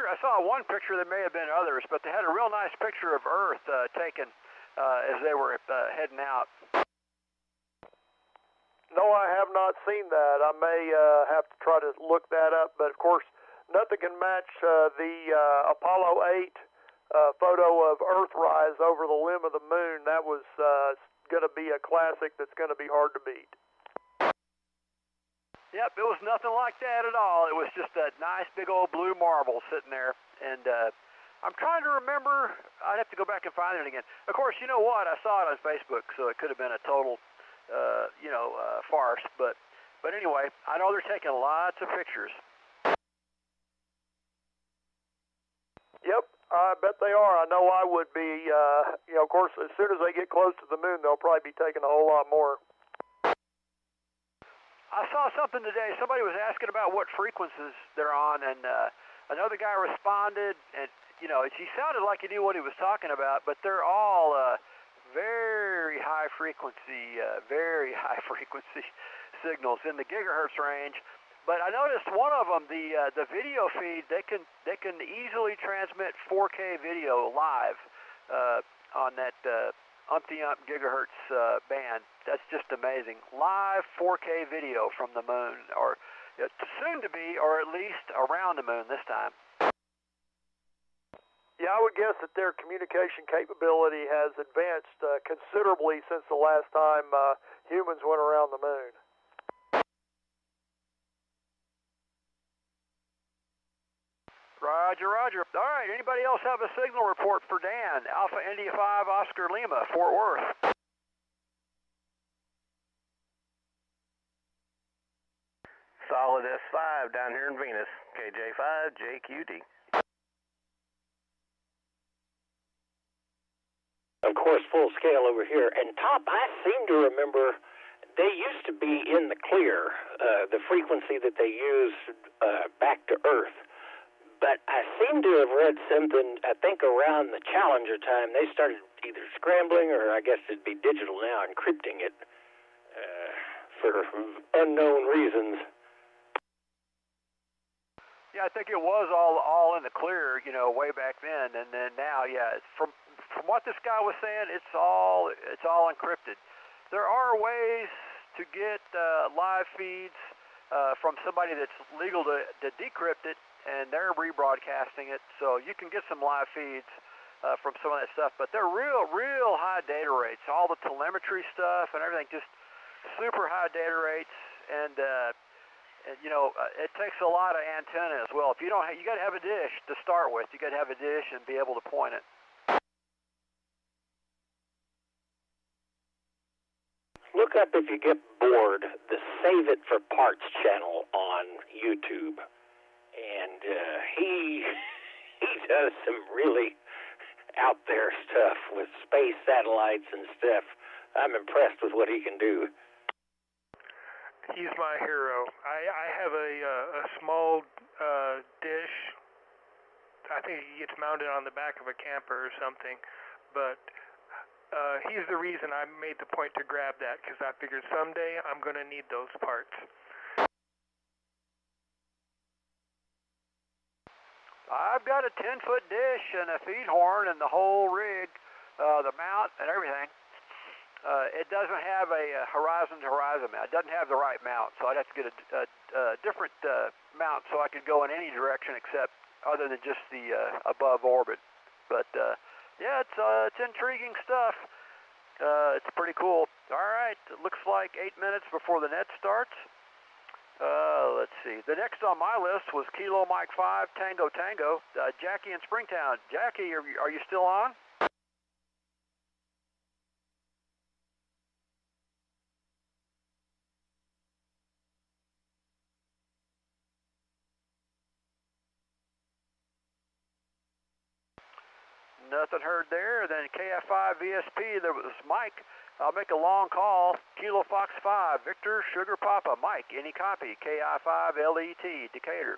picture, I saw one picture, there may have been others, but they had a real nice picture of Earth taken as they were heading out. No, I have not seen that. I may have to try to look that up, but of course, nothing can match the Apollo 8 photo of Earthrise over the limb of the moon. That was going to be a classic that's going to be hard to beat. Yep, it was nothing like that at all. It was just that nice big old blue marble sitting there. And I'm trying to remember, I'd have to go back and find it again. Of course, you know what? I saw it on Facebook, so it could have been a total, farce. But anyway, I know they're taking lots of pictures. Yep, I bet they are. I know I would be. Of course, as soon as they get close to the moon, they'll probably be taking a whole lot more. I saw something today. Somebody was asking about what frequencies they're on, and another guy responded, and he sounded like he knew what he was talking about, but they're all very high frequency signals in the gigahertz range. But I noticed one of them, the video feed, they can easily transmit 4K video live on that umpty-ump gigahertz band. That's just amazing. Live 4K video from the moon, or soon to be, or at least around the moon this time. Yeah, I would guess that their communication capability has advanced considerably since the last time humans went around the moon. Roger, roger. All right, anybody else have a signal report for Dan? Alpha India 5 Oscar Lima, Fort Worth. Solid S5 down here in Venus, KJ5, JQD. Of course, full scale over here. And Top, I seem to remember they used to be in the clear, the frequency that they use back to Earth. But I seem to have read something, I think around the Challenger time, they started either scrambling or I guess it'd be digital now, encrypting it for unknown reasons. Yeah, I think it was all in the clear, way back then, and then now, yeah, from what this guy was saying, it's all encrypted. There are ways to get live feeds from somebody that's legal to decrypt it, and they're rebroadcasting it, so you can get some live feeds from some of that stuff, but they're real high data rates. All the telemetry stuff and everything, just super high data rates, and it takes a lot of antenna as well. If you don't, you got to have a dish to start with. You got to have a dish and be able to point it. Look up, if you get bored, the Save It for Parts channel on YouTube, and he does some really out there stuff with space satellites and stuff. I'm impressed with what he can do. He's my hero. I have a small dish. I think he gets mounted on the back of a camper or something, but he's the reason I made the point to grab that, because I figured someday I'm going to need those parts. I've got a 10-foot dish and a feed horn and the whole rig, the mount and everything. It doesn't have a horizon-to-horizon mount. It doesn't have the right mount, so I'd have to get a different mount so I could go in any direction except other than just the above orbit. But yeah, it's intriguing stuff. It's pretty cool. All right, it looks like 8 minutes before the net starts. Let's see. The next on my list was Kilo Mike 5 Tango Tango. Jackie in Springtown. Jackie, are you still on? Nothing heard there. Then KF5 VSP, there was Mike. I'll make a long call. Kilo Fox 5, Victor Sugar Papa. Mike, any copy? KI5 LET, Decatur.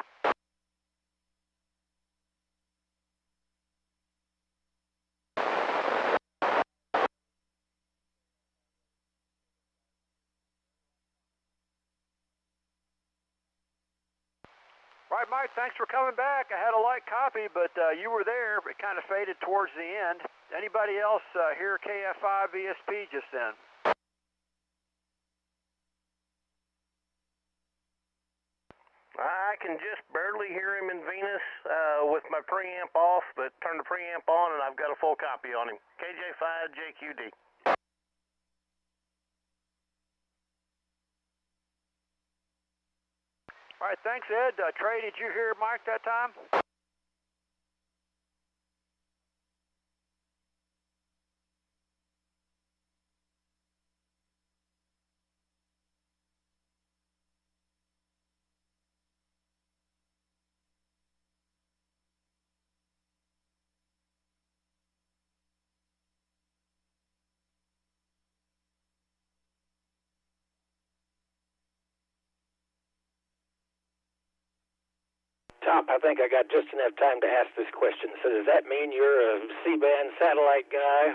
Right, Mike, thanks for coming back. I had a light copy, but you were there. It kind of faded towards the end. Anybody else hear KF5 ESP just then? I can just barely hear him in Venus with my preamp off, but turn the preamp on and I've got a full copy on him. KJ5 JQD. All right, thanks, Ed. Trey, did you hear Mike that time? Top, I think I got just enough time to ask this question. So does that mean you're a C-band satellite guy?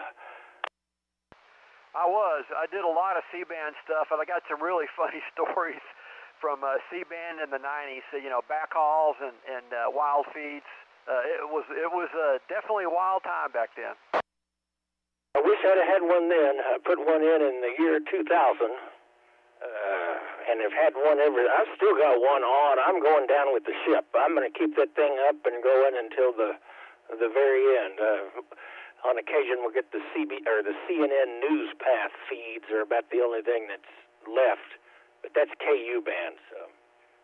I was. I did a lot of C-band stuff, and I got some really funny stories from C-band in the 90s, you know, backhauls and wild feeds. It was definitely a wild time back then. I wish I'd have had one then. I put one in the year 2000. And have had one I've still got one on. I'm going down with the ship. I'm going to keep that thing up and going until the very end. On occasion, we'll get the CNN News Path feeds are about the only thing that's left, but that's KU band. So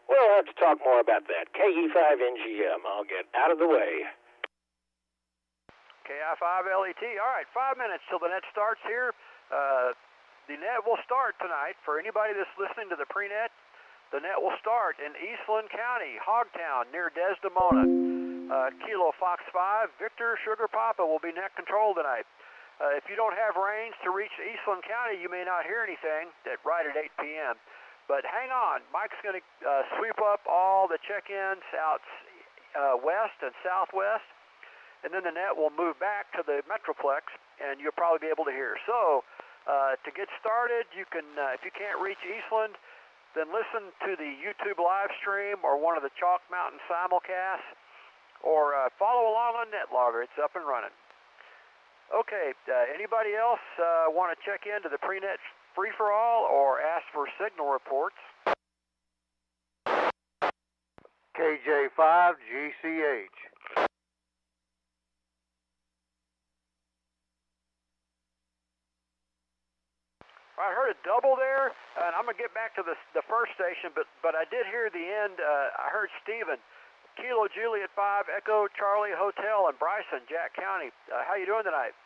we'll have to talk more about that. KE5NGM. I'll get out of the way. KI5LET. All right, 5 minutes till the net starts here. The net will start tonight. For anybody that's listening to the pre-net, the net will start in Eastland County, Hogtown, near Desdemona. Kilo Fox 5, Victor Sugar Papa will be net control tonight. If you don't have range to reach Eastland County, you may not hear anything right at 8 p.m. But hang on. Mike's going to sweep up all the check-ins out west and southwest, and then the net will move back to the Metroplex, and you'll probably be able to hear. So, to get started, you can, if you can't reach Eastland, then listen to the YouTube live stream or one of the Chalk Mountain simulcasts, or follow along on NetLogger. It's up and running. Okay, anybody else want to check into the pre-net free-for-all or ask for signal reports? KJ5 GCH. I heard a double there, and I'm going to get back to the first station, but I did hear the end. I heard Stephen, Kilo Juliet 5, Echo Charlie Hotel in Bryson, Jack County. How you doing tonight?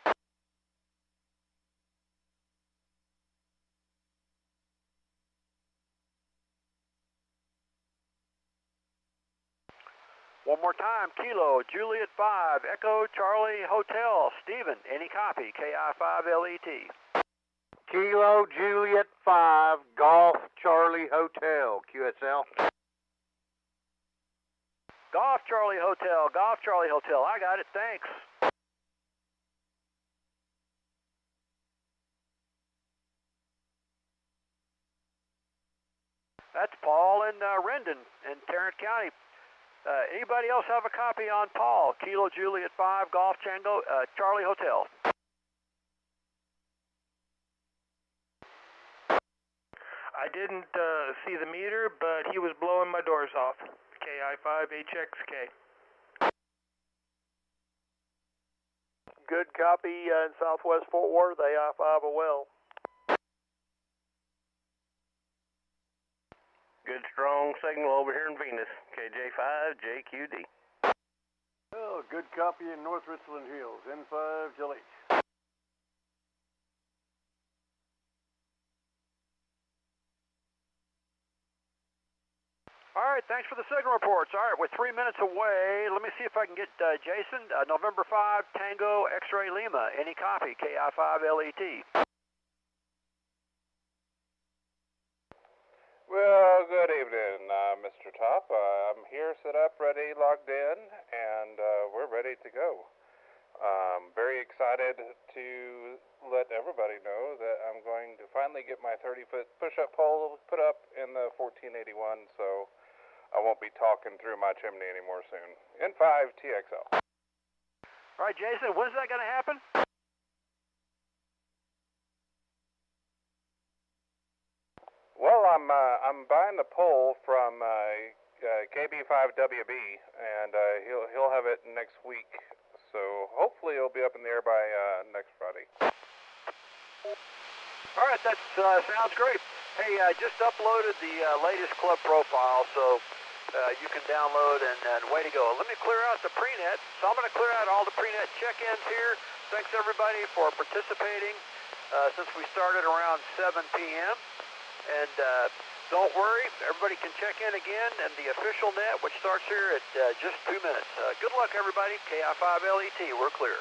One more time, Kilo Juliet 5, Echo Charlie Hotel. Stephen, any copy? KI5LET. Kilo Juliet 5, Golf Charlie Hotel, QSL. Golf Charlie Hotel, Golf Charlie Hotel. I got it, thanks. That's Paul in Rendon in Tarrant County. Anybody else have a copy on Paul? Kilo Juliet 5, Golf Chango, Charlie Hotel. I didn't see the meter, but he was blowing my doors off. KI5HXK. Good copy in Southwest Fort Worth, AI5 well. Good strong signal over here in Venus. KJ5 JQD. Oh, good copy in North Richland Hills, N5 LH. All right, thanks for the signal reports. All right, we're 3 minutes away. Let me see if I can get Jason. November 5, Tango X-Ray Lima. Any copy? KI5LET. Well, good evening, Mr. Top. I'm here, set up, ready, logged in, and we're ready to go. Very excited to let everybody know that I'm going to finally get my 30-foot push-up pole put up in the 1481, so I won't be talking through my chimney anymore soon. N5TXL. All right, Jason, when's that going to happen? Well, I'm buying the pole from KB5WB, and he'll have it next week. So hopefully it'll be up in the air by next Friday. All right, that sounds great. Hey, I just uploaded the latest club profile, so you can download and way to go. Let me clear out the prenet. So I'm going to clear out all the prenet check-ins here. Thanks everybody for participating since we started around 7 p.m. And don't worry, everybody can check in again, and the official net, which starts here at just 2 minutes. Good luck, everybody. KI5LET, we're clear.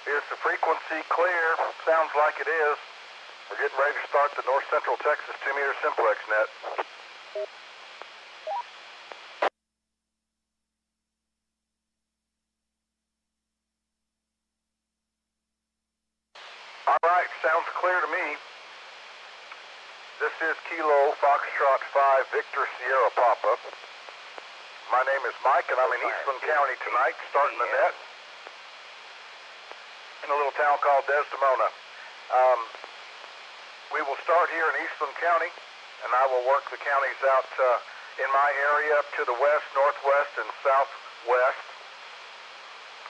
Is the frequency clear? Sounds like it is. We're getting ready to start the North Central Texas 2-meter Simplex net. All right, sounds clear to me. This is Kilo Foxtrot 5 Victor Sierra Papa. My name is Mike, and I'm in Eastland County tonight, starting the net in a little town called Desdemona. We will start here in Eastland County, and I will work the counties out in my area up to the west, northwest, and southwest.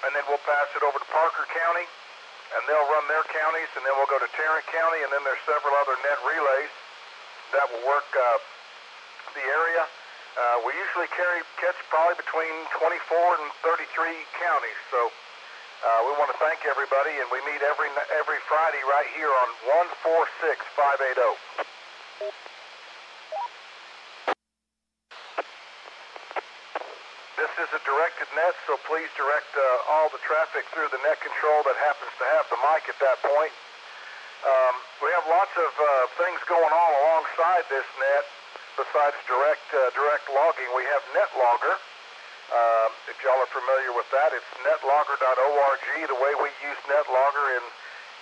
And then we'll pass it over to Parker County, and they'll run their counties, and then we'll go to Tarrant County, and then there's several other net relays that will work the area. We usually catch probably between 24 and 33 counties, so we want to thank everybody, and we meet every Friday right here on 146580. This is a directed net, so please direct all the traffic through the net control that happens to have the mic at that point. We have lots of things going on alongside this net besides direct logging. We have NetLogger. If y'all are familiar with that, it's netlogger.org. The way we use NetLogger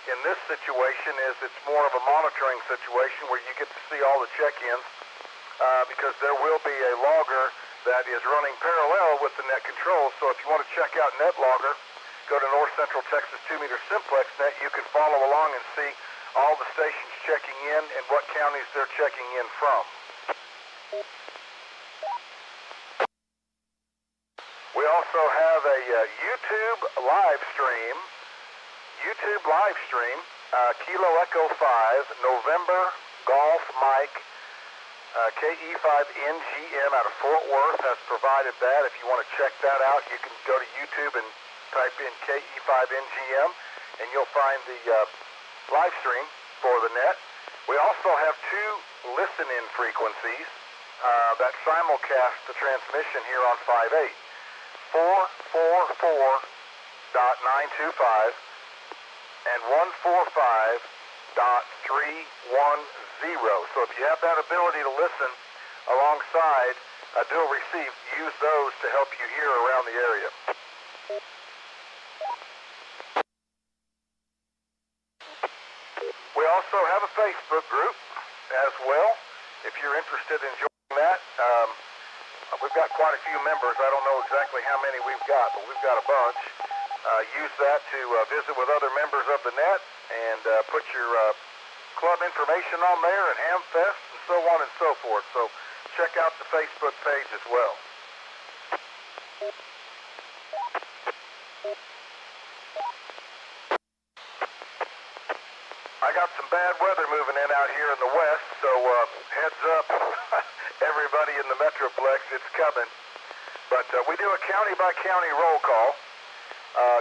in this situation is it's more of a monitoring situation where you get to see all the check-ins because there will be a logger that is running parallel with the net control. So if you want to check out NetLogger, go to North Central Texas 2-meter Simplex net. You can follow along and see all the stations checking in and what counties they're checking in from. We also have a YouTube live stream, Kilo Echo 5, November Golf Mike, KE5NGM out of Fort Worth has provided that. If you want to check that out, you can go to YouTube and type in KE5NGM, and you'll find the live stream for the net. We also have 2 listen-in frequencies that simulcast the transmission here on 5.8. 444.925 and 145.310. So if you have that ability to listen alongside dual receive, use those to help you hear around the area. We also have a Facebook group as well. If you're interested in joining that, we've got quite a few members. I don't know exactly how many we've got, but we've got a bunch. use that to visit with other members of the net and put your club information on there and Hamfest and so on and so forth. So check out the Facebook page as well. I got some bad weather moving in out here in the west, so heads up, everybody in the Metroplex, it's coming. But we do a county-by-county roll call,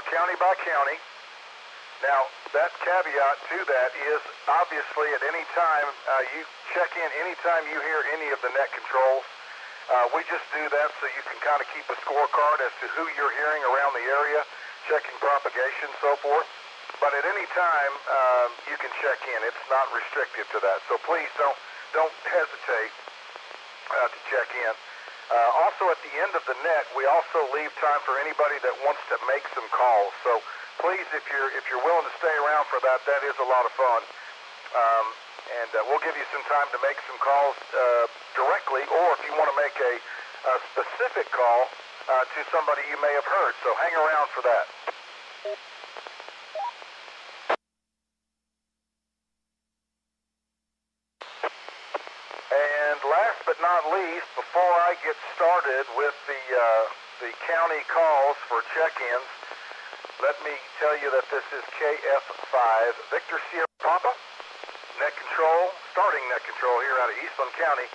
county by county. Now, that caveat to that is, obviously, at any time, you check in anytime you hear any of the net controls. We just do that so you can kind of keep a scorecard as to who you're hearing around the area, checking propagation, so forth. But at any time, you can check in. It's not restricted to that. So please don't hesitate to check in. Also, at the end of the net, we also leave time for anybody that wants to make some calls. So please, if you're willing to stay around for that, that is a lot of fun. And we'll give you some time to make some calls directly, or if you want to make a specific call to somebody you may have heard. So hang around for that. And last but not least, before I get started with the county calls for check-ins, let me tell you that this is KF5 Victor Sierra Papa, net control, starting net control here out of Eastland County.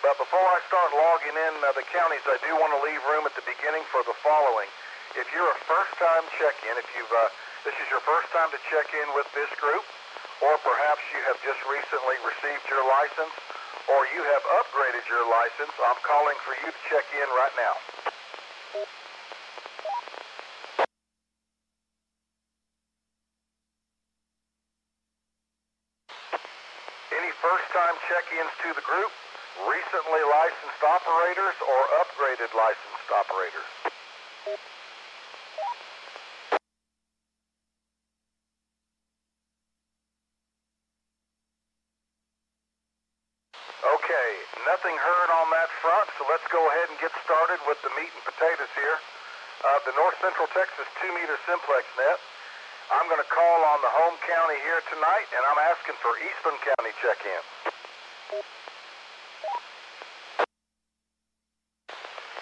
But before I start logging in the counties, I do want to leave room at the beginning for the following. If you're a first-time check-in, if this is your first time to check in with this group, or perhaps you have just recently received your license, or you have upgraded your license, I'm calling for you to check in right now. Any first-time check-ins to the group, recently licensed operators, or upgraded licensed operators? Okay, nothing heard on that front, so let's go ahead and get started with the meat and potatoes here. The North Central Texas 2-meter Simplex net. I'm going to call on the home county here tonight, and I'm asking for Eastland County check-in.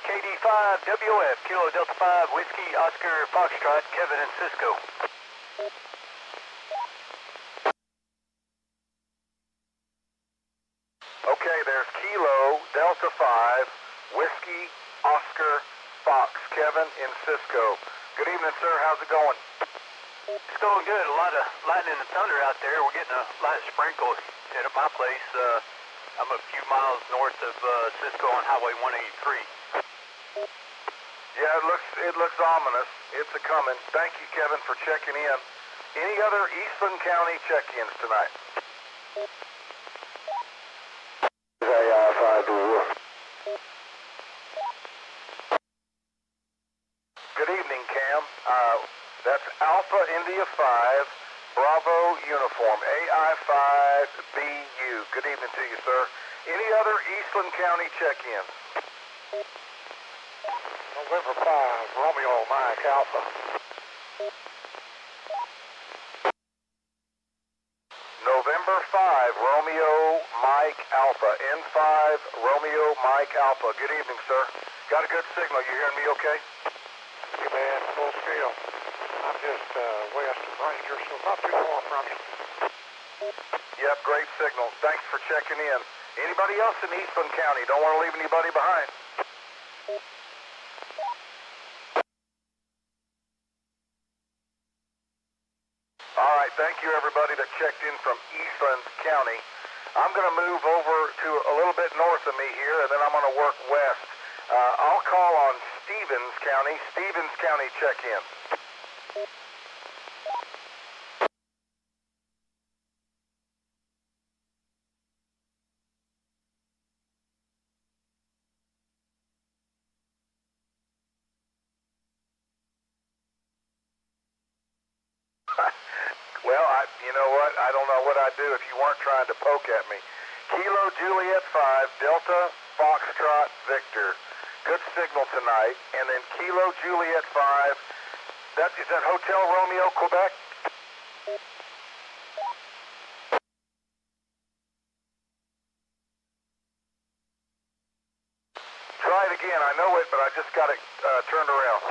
KD5WF, Kilo Delta 5, Whiskey, Oscar, Foxtrot, Kevin, and Cisco. Okay, there's Kilo, Delta 5, Whiskey, Oscar, Fox, Kevin, and Cisco. Good evening, sir. How's it going? It's going good. A lot of lightning and thunder out there. We're getting a light sprinkle at my place. I'm a few miles north of Cisco on Highway 183. Yeah, it looks ominous. It's a coming. Thank you, Kevin, for checking in. Any other Eastland County check-ins tonight? Good evening, Cam. That's Alpha India 5, Bravo Uniform, AI5BU. Good evening to you, sir. Any other Eastland County check-ins? November 5, Romeo Mike Alpha. November 5, Romeo Mike Alpha. N5, Romeo Mike Alpha. Good evening, sir. Got a good signal. You hearing me okay? Hey, man, full scale. I'm just west of Ranger, so not too far from you. Yep, great signal. Thanks for checking in. Anybody else in Eastland County? Don't want to leave anybody behind. All right, thank you everybody that checked in from Eastland County. I'm going to move over to a little bit north of me here, and then I'm going to work west. I'll call on Stevens County check-in. Well, you know what? I don't know what I'd do if you weren't trying to poke at me. Kilo Juliet 5, Delta Foxtrot Victor. Good signal tonight. And then Kilo Juliet 5, Is that Hotel Romeo, Quebec? Try it again. I know it, but I just got it turned around.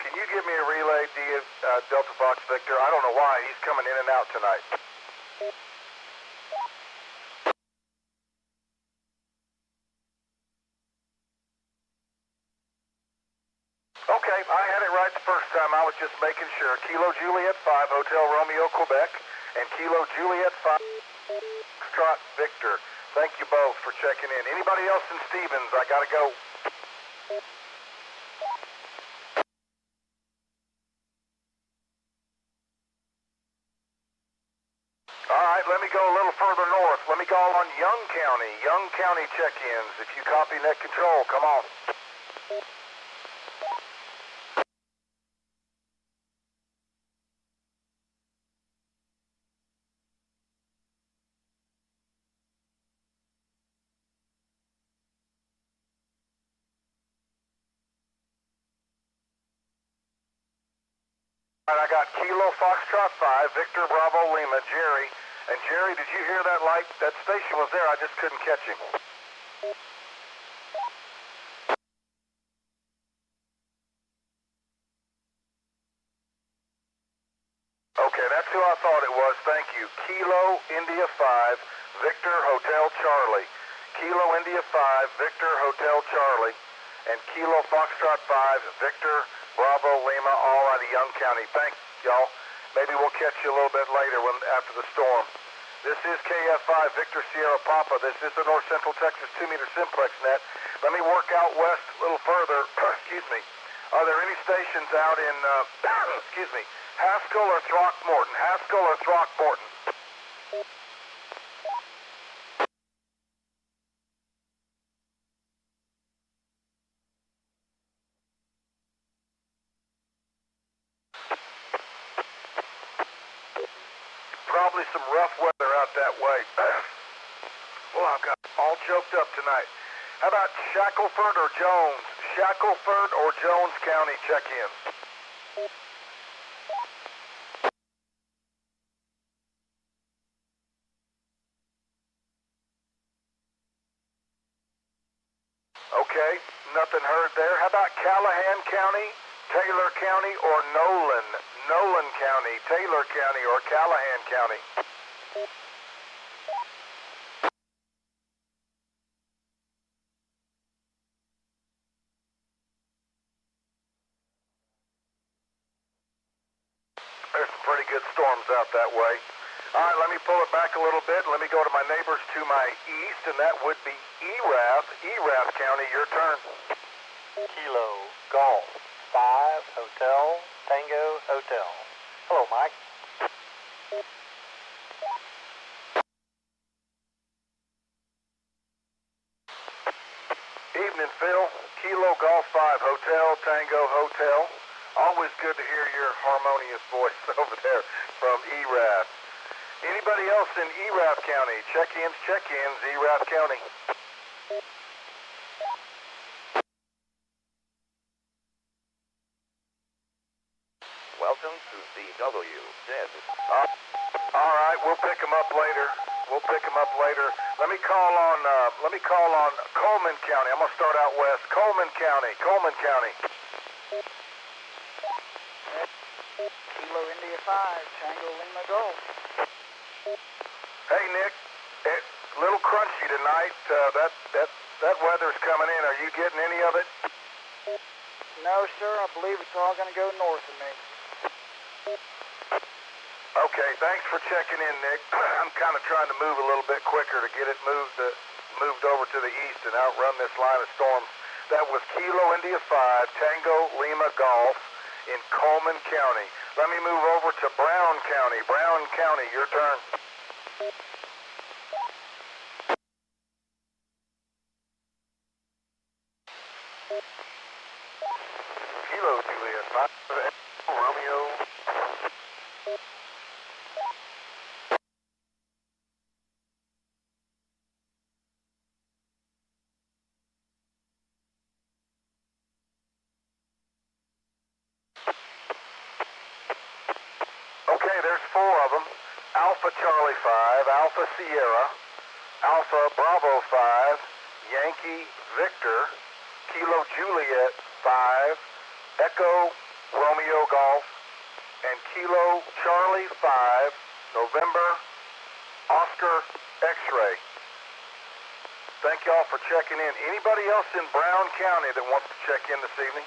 Can you give me a relay, Delta Fox Victor? I don't know why. He's coming in and out tonight. Okay, I had it right the first time. I was just making sure. Kilo Juliet 5, Hotel Romeo, Quebec, and Kilo Juliet 5, Foxtrot Victor. Thank you both for checking in. Anybody else in Stevens? I gotta go. All right, let me go a little further north. Let me call on Young County check-ins. If you copy net control, come on. All right, I got Kilo Foxtrot 5, Victor Bravo Lima, Jerry. And Jerry, did you hear that light? That station was there, I just couldn't catch him. Okay, that's who I thought it was. Thank you. Kilo India 5, Victor Hotel Charlie. Kilo India 5, Victor Hotel Charlie. And Kilo Foxtrot 5, Victor Bravo Lima, all out of Young County. Thanks, y'all. Maybe we'll catch you a little bit later after the storm. This is KF5 Victor Sierra Papa. This is the North Central Texas 2-meter Simplex net. Let me work out west a little further. Excuse me. Are there any stations out in, excuse me, Haskell or Throckmorton? Haskell or Throckmorton? Probably some rough weather out that way. Well, I've got all choked up tonight. How about Shackelford or Jones? Shackelford or Jones County check-in? Okay, nothing heard there. How about Callahan County, Taylor County, or Nolan? Nolan County, Taylor County, or Callahan County? There's some pretty good storms out that way. All right, let me pull it back a little bit. Let me go to my neighbors to my east, and that would be Erath County. Your turn. Kilo Golf 5 Hotel Tango Hotel. Hello, Mike. Evening, Phil. Kilo Golf 5 Hotel Tango Hotel. Always good to hear your harmonious voice over there from Erath. Anybody else in Erath County? Check-ins, Erath County. Welcome to CW. All right, we'll pick them up later. Let me call on Coleman County. I'm gonna start out west. Coleman County. Kilo India 5 Tango Lima Golf. Hey, Nick. It's a little crunchy tonight. That weather's coming in. Are you getting any of it? No, sir. I believe it's all going to go north of me. Okay, thanks for checking in, Nick. I'm kind of trying to move a little bit quicker to get it moved over to the east and outrun this line of storms. That was Kilo India 5 Tango Lima Golf in Coleman County. Let me move over to Brown County. Brown County, your turn. Kilo Juliet 5 Romeo. there's 4 of them. Alpha Charlie 5, Alpha Sierra, Alpha Bravo 5, Yankee Victor, Kilo Juliet 5, Echo Romeo Golf, and Kilo Charlie 5, November Oscar X-Ray. Thank y'all for checking in. Anybody else in Brown County that wants to check in this evening?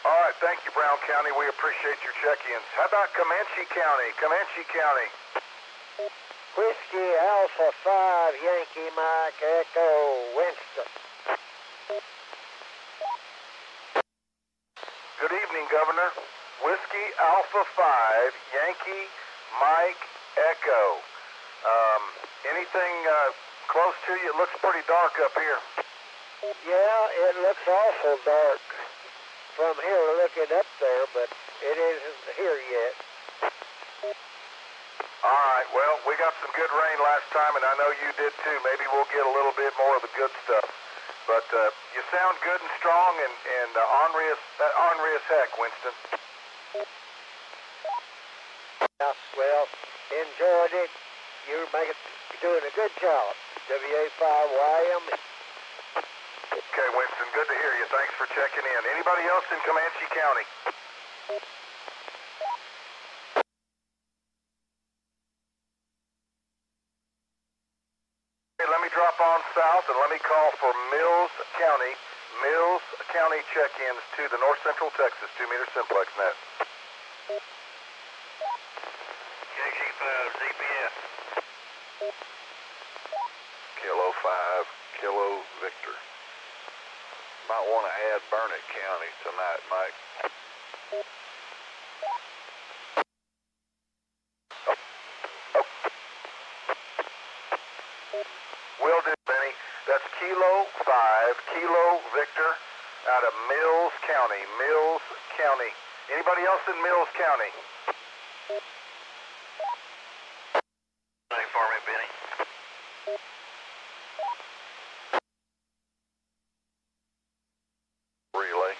All right, thank you, Brown County. We appreciate your check-ins. How about Comanche County? Comanche County. Whiskey Alpha 5, Yankee Mike Echo, Winston. Good evening, Governor. Whiskey Alpha 5, Yankee Mike Echo. Anything close to you? It looks pretty dark up here. Yeah, it looks awful dark from here looking up there, but it isn't here yet. All right, well, we got some good rain last time, and I know you did too. Maybe we'll get a little bit more of the good stuff. But you sound good and strong and ornery as heck, Winston. Yeah, well, enjoyed it. You're doing a good job. WA5YM. Okay, Winston, good to hear you. Thanks for checking in. Anybody else in Comanche County? Let me drop on south and let me call for Mills County check-ins to the North Central Texas 2-meter Simplex net. KG5 ZPF. Kilo 5, Kilo Victor. Might want to add Burnett County tonight, Mike. Will do, Benny. That's Kilo 5, Kilo Victor out of Mills County. Mills County. Anybody else in Mills County? Name for me, Benny. Relay.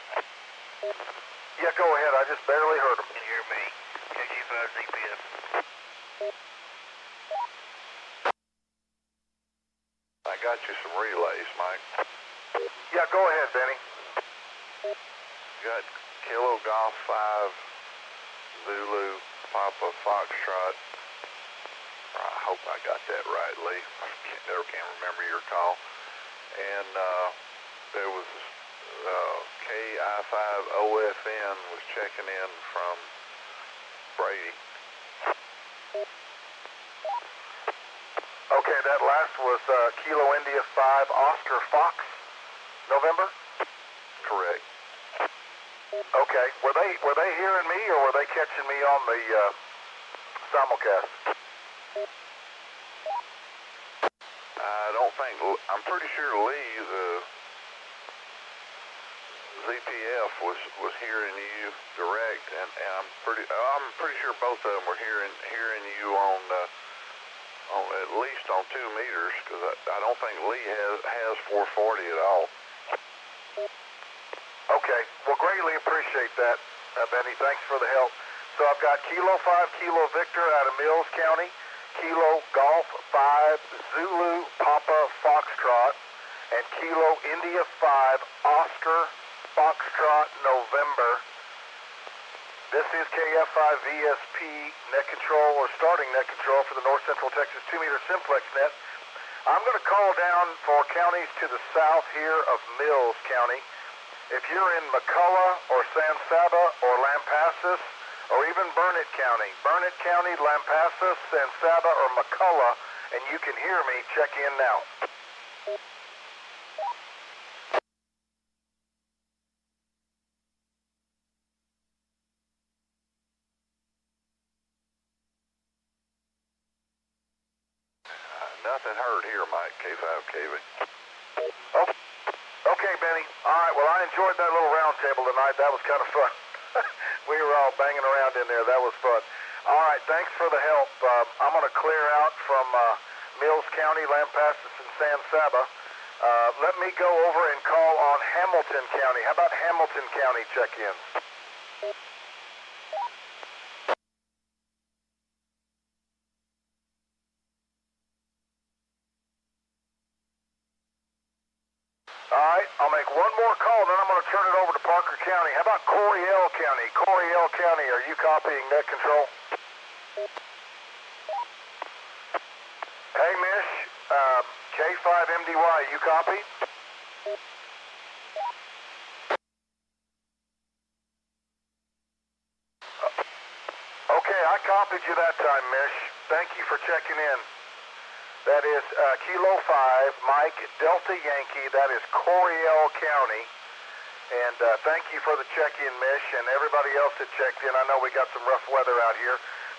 Yeah, go ahead. I just barely heard him. Can you hear me? KG5 ZPF. I got you some relays, Mike. Yeah, go ahead, Benny. Got Kilo Golf 5, Zulu, Papa Foxtrot. I hope I got that right, Lee. I never can remember your call. And there was KI5OFN was checking in from Brady. Okay, that last was Kilo India 5, Oscar Fox, November? Correct. Okay, were they hearing me or were they catching me on the simulcast? I don't think, I'm pretty sure Lee, the ZPF was hearing you direct, and I'm pretty sure both of them were hearing you on at least on 2 meters, because I don't think Lee has 440 at all. Okay, well, greatly appreciate that, Benny. Thanks for the help. So I've got Kilo 5, Kilo Victor out of Mills County, Kilo Golf 5, Zulu Papa Foxtrot, and Kilo India 5, Oscar Foxtrot November. This is KF5VSP net control or starting net control for the North Central Texas 2-meter Simplex net. I'm going to call down for counties to the south here of Mills County. If you're in McCullough or San Saba or Lampasas or even Burnett County, Lampasas, San Saba, or McCullough, and you can hear me, check in now. Nothing heard here, Mike. K5KV. Oh, okay, Benny. All right, well, I enjoyed that little round table tonight. That was kind of fun. We were all banging around in there. That was fun. All right, thanks for the help. I'm going to clear out from Mills County, Lampasas, and San Saba, Let me go over and call on Hamilton County. How about Hamilton County check-ins? All right, I'll make one more call, then I'm going to turn it over to Parker County. How about Coryell County? Coryell County, are you copying net control? Hey, Mish, K5MDY, you copy? Okay, I copied you that time, Mish. Thank you for checking in. That is Kilo 5, Mike, Delta Yankee. That is Coryell County. And thank you for the check-in, Mish, and everybody else that checked in. I know we got some rough weather out here.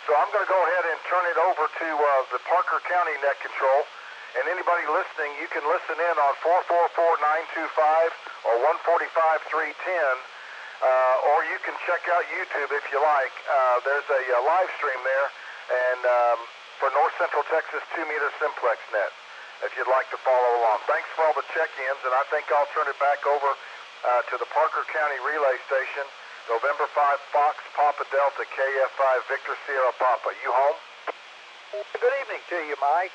So I'm going to go ahead and turn it over to the Parker County net control. And anybody listening, you can listen in on 444-925 or 145-310. Or you can check out YouTube if you like. There's a live stream there. And for North Central Texas 2-meter Simplex net, if you'd like to follow along. Thanks for all the check-ins, and I think I'll turn it back over to the Parker County Relay Station, November 5 Fox Papa Delta KF5 Victor Sierra Papa. You home? Good evening to you, Mike.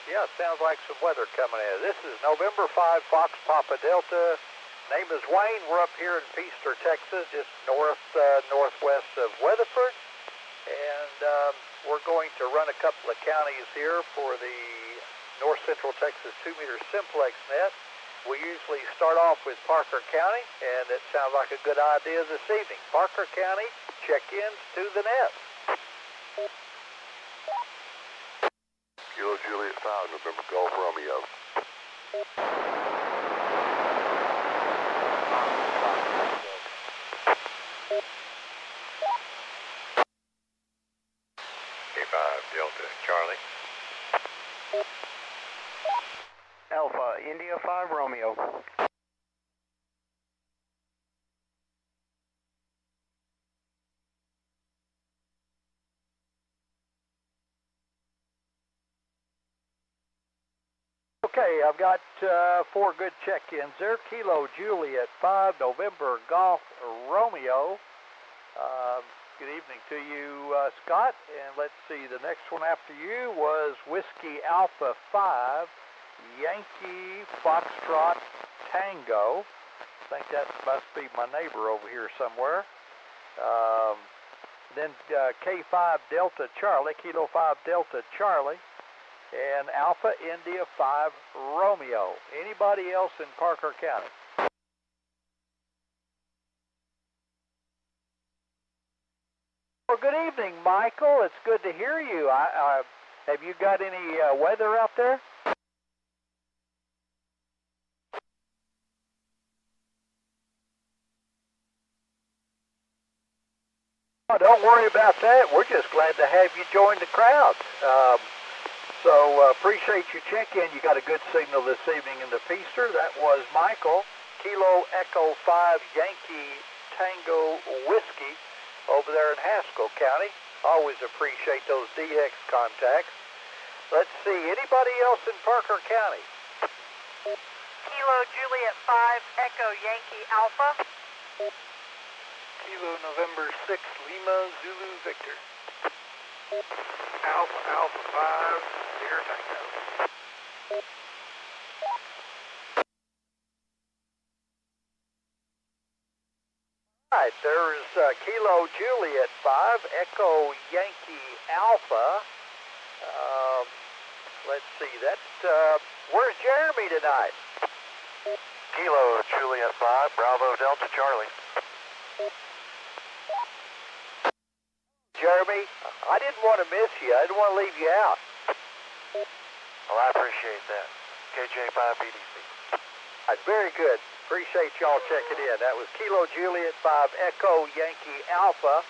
Yeah, it sounds like some weather coming in. This is November 5 Fox Papa Delta. Name is Wayne. We're up here in Peaster, Texas, just northwest of Weatherford. And we're going to run a couple of counties here for the North Central Texas 2-meter Simplex net. We usually start off with Parker County, and it sounds like a good idea this evening. Parker County, check-ins to the net. Kilo Juliet 5, November Golf Romeo. K5 Delta Charlie. Alpha, India 5 Romeo. Okay, I've got 4 good check-ins there. Kilo Juliet 5, November Golf Romeo. Good evening to you, Scott. And let's see, the next one after you was Whiskey Alpha 5, Yankee Foxtrot Tango. I think that must be my neighbor over here somewhere. Then K5 Delta Charlie, Kilo 5 Delta Charlie, and Alpha India 5 Romeo. Anybody else in Parker County? Well, good evening, Michael. It's good to hear you. Have you got any weather out there? Oh, don't worry about that. We're just glad to have you join the crowd. So appreciate your check-in. You got a good signal this evening in the Peaster. That was Michael, Kilo Echo 5 Yankee Tango Whiskey over there in Haskell County. Always appreciate those DX contacts. Let's see, anybody else in Parker County? Kilo Juliet 5 Echo Yankee Alpha. Kilo November 6 Lima Zulu Victor. Alpha 5 Sierra Tango. All right, there's Kilo Juliet 5 Echo Yankee Alpha. Let's see, that's, where's Jeremy tonight? Kilo Juliet 5 Bravo Delta Charlie. Jeremy, I didn't want to miss you. I didn't want to leave you out. Well, I appreciate that. KJ5BDC. Very good. Appreciate y'all checking in. That was Kilo Juliet 5 Echo Yankee Alpha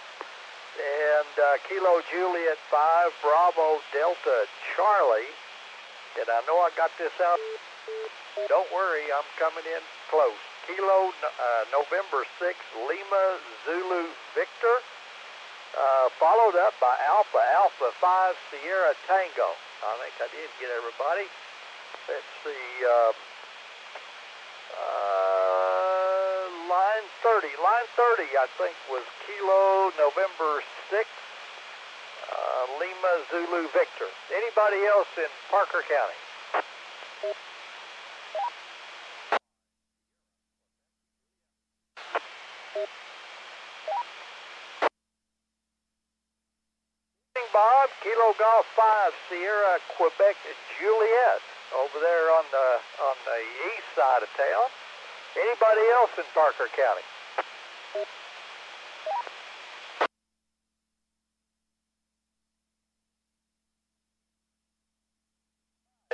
and Kilo Juliet 5 Bravo Delta Charlie. And I know I got this out. Don't worry, I'm coming in close. Kilo November 6 Lima Zulu Victor. Followed up by Alpha 5 Sierra Tango. I think I did get everybody. let's see, line 30. Line 30, I think, was Kilo November 6, Lima Zulu Victor. Anybody else in Parker County? Bob, Kilo Golf 5, Sierra, Quebec, Juliet, over there on the east side of town. Anybody else in Parker County?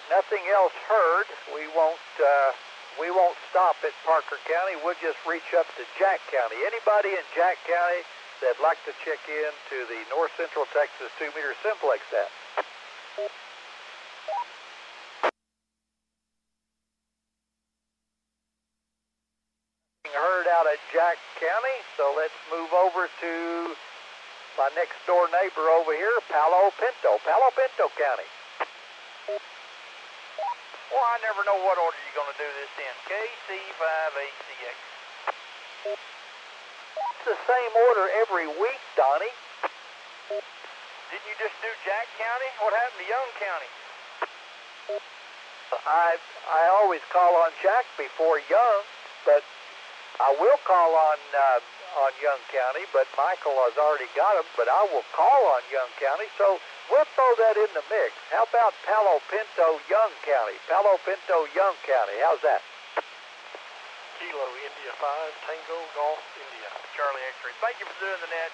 Nothing else heard. We won't stop at Parker County. We'll just reach up to Jack County. Anybody in Jack County that'd like to check in to the North Central Texas 2-meter Simplex app? Heard out at Jack County, so let's move over to my next door neighbor over here, Palo Pinto County. Well, I never know what order you're going to do this in. KC5ACX. It's the same order every week, Donnie. Didn't you just do Jack County? What happened to Young County? I always call on Jack before Young, but I will call on Young County, but Michael has already got him, but I will call on Young County, so we'll throw that in the mix. How about Palo Pinto, Young County? Palo Pinto, Young County. How's that? Kilo India 5, Tango Golf India. Charlie X-ray. Thank you for doing the net.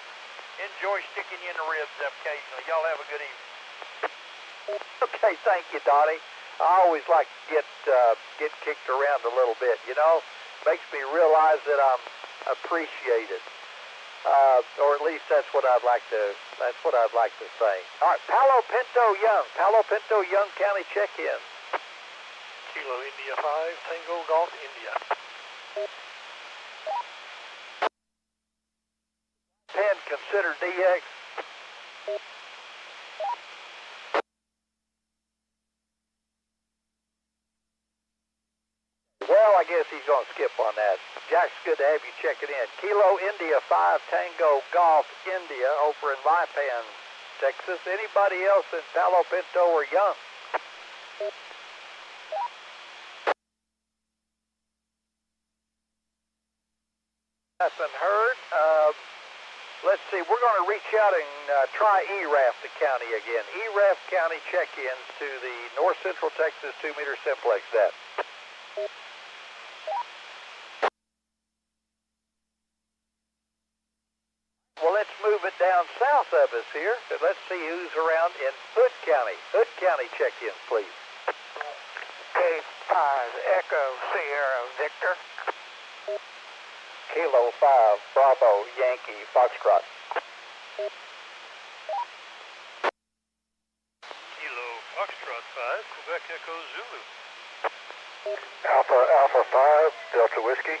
Enjoy sticking you in the ribs occasionally. Y'all have a good evening. Okay, thank you, Donnie. I always like to get kicked around a little bit, you know. Makes me realize that I'm appreciated. Or at least that's what I'd like to say. All right, Palo Pinto Young County check-in. Kilo India 5, Tango Golf India. Pen, consider DX. Well, I guess he's going to skip on that. Jack's good to have you checking in. Kilo India 5 Tango Golf India over in Lipan, Texas. Anybody else in Palo Pinto or Young? Nothing heard. Let's see. We're going to reach out and try E-Raft County again. E-Raft County check-ins to the North Central Texas 2-meter Simplex net. Well, let's move it down south of us here. Let's see who's around in Hood County. Hood County check-ins, please. K5 Echo Sierra Victor. Kilo 5 Bravo Yankee Foxtrot. Kilo Foxtrot 5, Quebec Echo Zulu. Alpha 5 Delta Whiskey.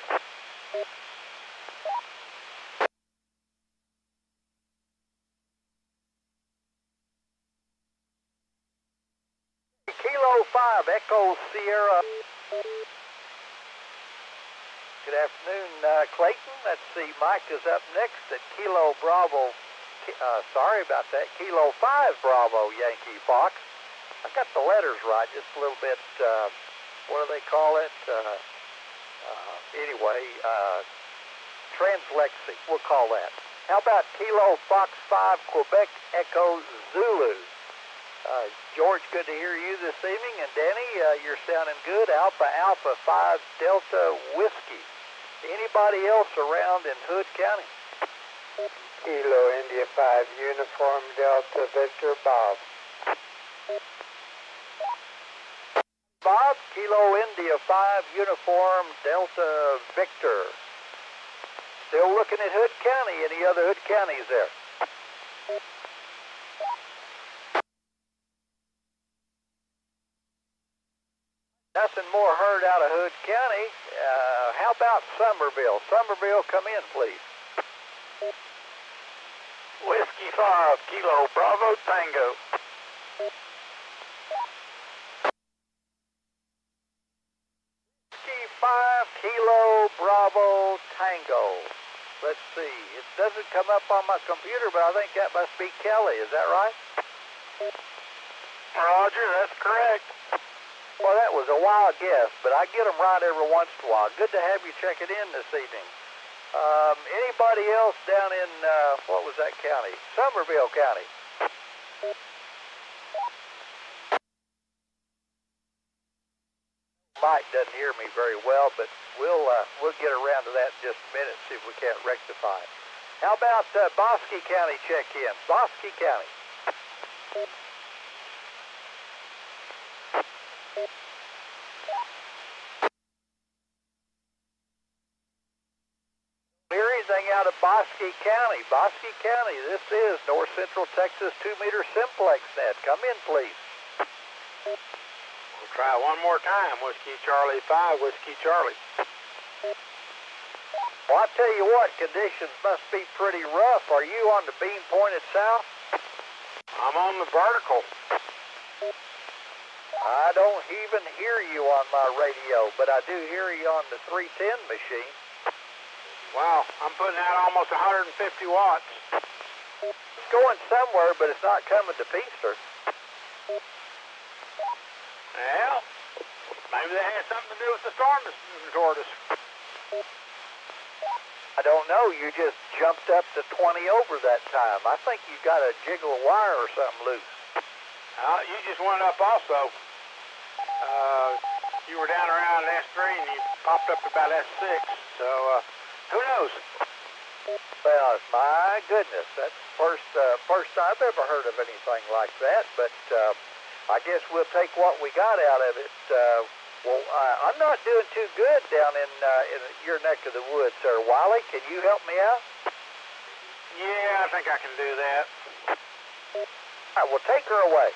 Kilo 5 Echo Sierra. Good afternoon, Clayton. Let's see, Mike is up next at Kilo Bravo. Sorry about that. Kilo 5 Bravo Yankee Fox. I got the letters right, just a little bit. What do they call it? Anyway, translexing. We'll call that. How about Kilo Fox 5 Quebec Echo Zulu? George, good to hear you this evening. And Danny, you're sounding good. Alpha 5 Delta Whiskey. Anybody else around in Hood County? Kilo India 5 Uniform Delta Victor Bob. Bob, Kilo India 5 Uniform Delta Victor. Still looking at Hood County. Any other Hood counties there? Nothing more heard out of Hood County. How about Summerville? Summerville, come in, please. Whiskey 5 Kilo Bravo Tango. let's see. It doesn't come up on my computer, but I think that must be Kelly. Is that right? Roger, that's correct. Well, that was a wild guess, but I get them right every once in a while. Good to have you checking in this evening. Anybody else down in, what was that county? Somerville County. Mike doesn't hear me very well, but we'll get around to that in just a minute, see if we can't rectify it. How about Bosque County check-in? Bosque County. Hear anything out of Bosque County? Bosque County, this is North Central Texas 2-meter Simplex net. Come in, please. We'll try one more time. Whiskey Charlie 5, Whiskey Charlie. Well, I tell you what, conditions must be pretty rough. Are you on the beam pointed south? I'm on the vertical. I don't even hear you on my radio, but I do hear you on the 310 machine. Wow, I'm putting out almost 150 watts. It's going somewhere, but it's not coming to Peaster. Well, maybe that has something to do with the storm that's moving toward us. I don't know. You just jumped up to 20 over that time. I think you got a jiggle wire or something loose. You just went up also. You were down around S3 and you popped up about S6. So, who knows? Well, my goodness, that's the first I've ever heard of anything like that. But I guess we'll take what we got out of it. I'm not doing too good down in your neck of the woods, sir. Wiley, can you help me out? Yeah, I think I can do that. All right, well, take her away.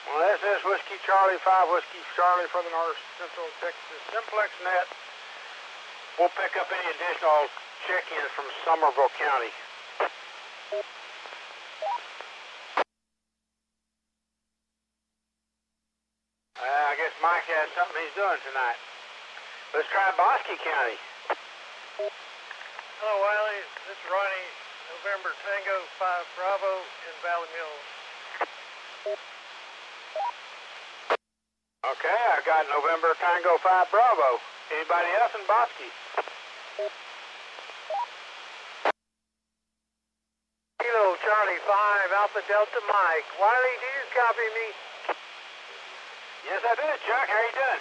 Well, this is Whiskey Charlie 5, Whiskey Charlie for the North Central Texas Simplex net. We'll pick up any additional check-ins from Somerville County. I guess Mike has something he's doing tonight. Let's try Bosque County. Hello, Wiley. This is Ronnie, November Tango 5 Bravo in Valley Mills. Okay, I got November Tango 5 Bravo. Anybody else in Bosque? Kilo Charlie 5 Alpha Delta Mike. Wiley, do you copy me? Yes, I did, Chuck. How you doing?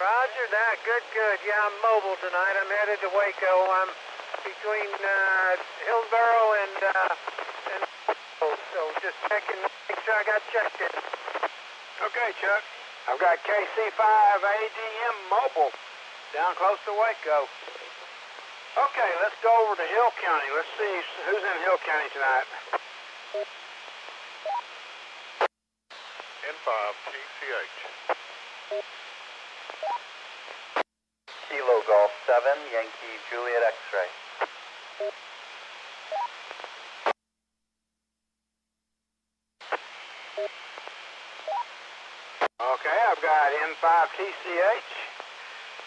Roger that. Good, good. Yeah, I'm mobile tonight. I'm headed to Waco. I'm between Hillsboro and so just checking, make sure I got checked in. Okay, Chuck. I've got KC5ADM mobile down close to Waco. Okay, let's go over to Hill County. Let's see who's in Hill County tonight. N5 TCH. Kilo Golf 7, Yankee Juliet X-ray. Okay, I've got N5 TCH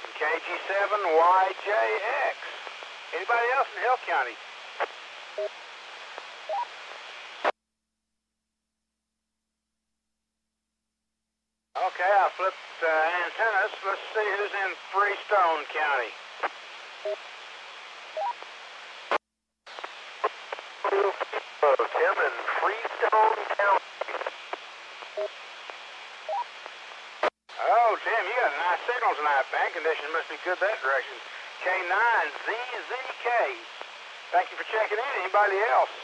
and KG7YJX. Anybody else in Hill County? Okay, I flipped antennas. Let's see who's in Freestone County. Tim in Freestone County. Oh, Tim, you got a nice signal tonight. Band conditions must be good that direction. K9ZZK. Thank you for checking in. Anybody else?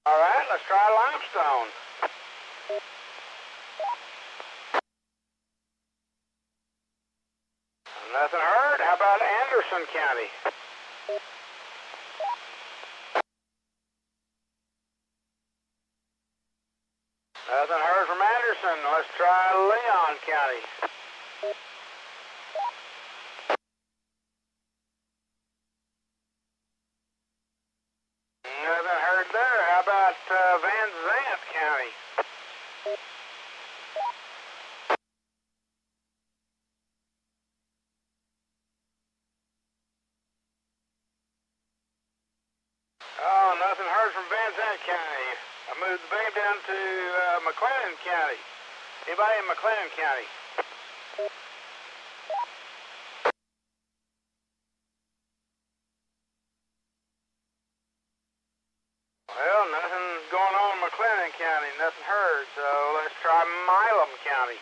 All right, let's try Limestone. Nothing heard. How about Anderson County? Nothing heard from Anderson. Let's try Leon County. Nothing heard there. How about Van Zant County? Well, nothing heard from Van Zandt County. I moved the beam down to McLennan County. Anybody in McLennan County? Well, nothing going on in McLennan County. Nothing heard. So let's try Milam County.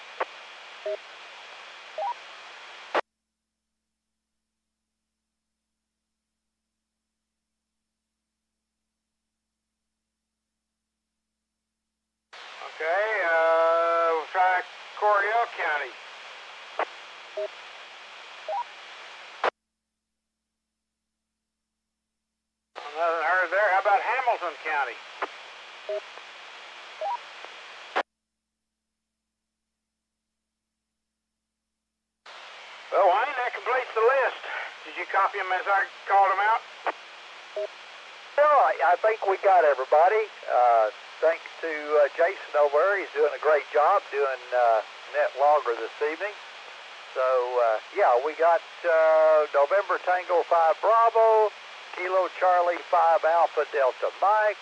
Okay, we'll try Coryell County. Nothing heard there. How about Hamilton County? Well, Wayne, that completes the list. Did you copy them as I called them out? Well, I think we got everybody. Thanks to Jason over there. He's doing a great job doing net logger this evening. So, yeah, we got November Tango 5 Bravo, Kilo Charlie 5 Alpha Delta Mike,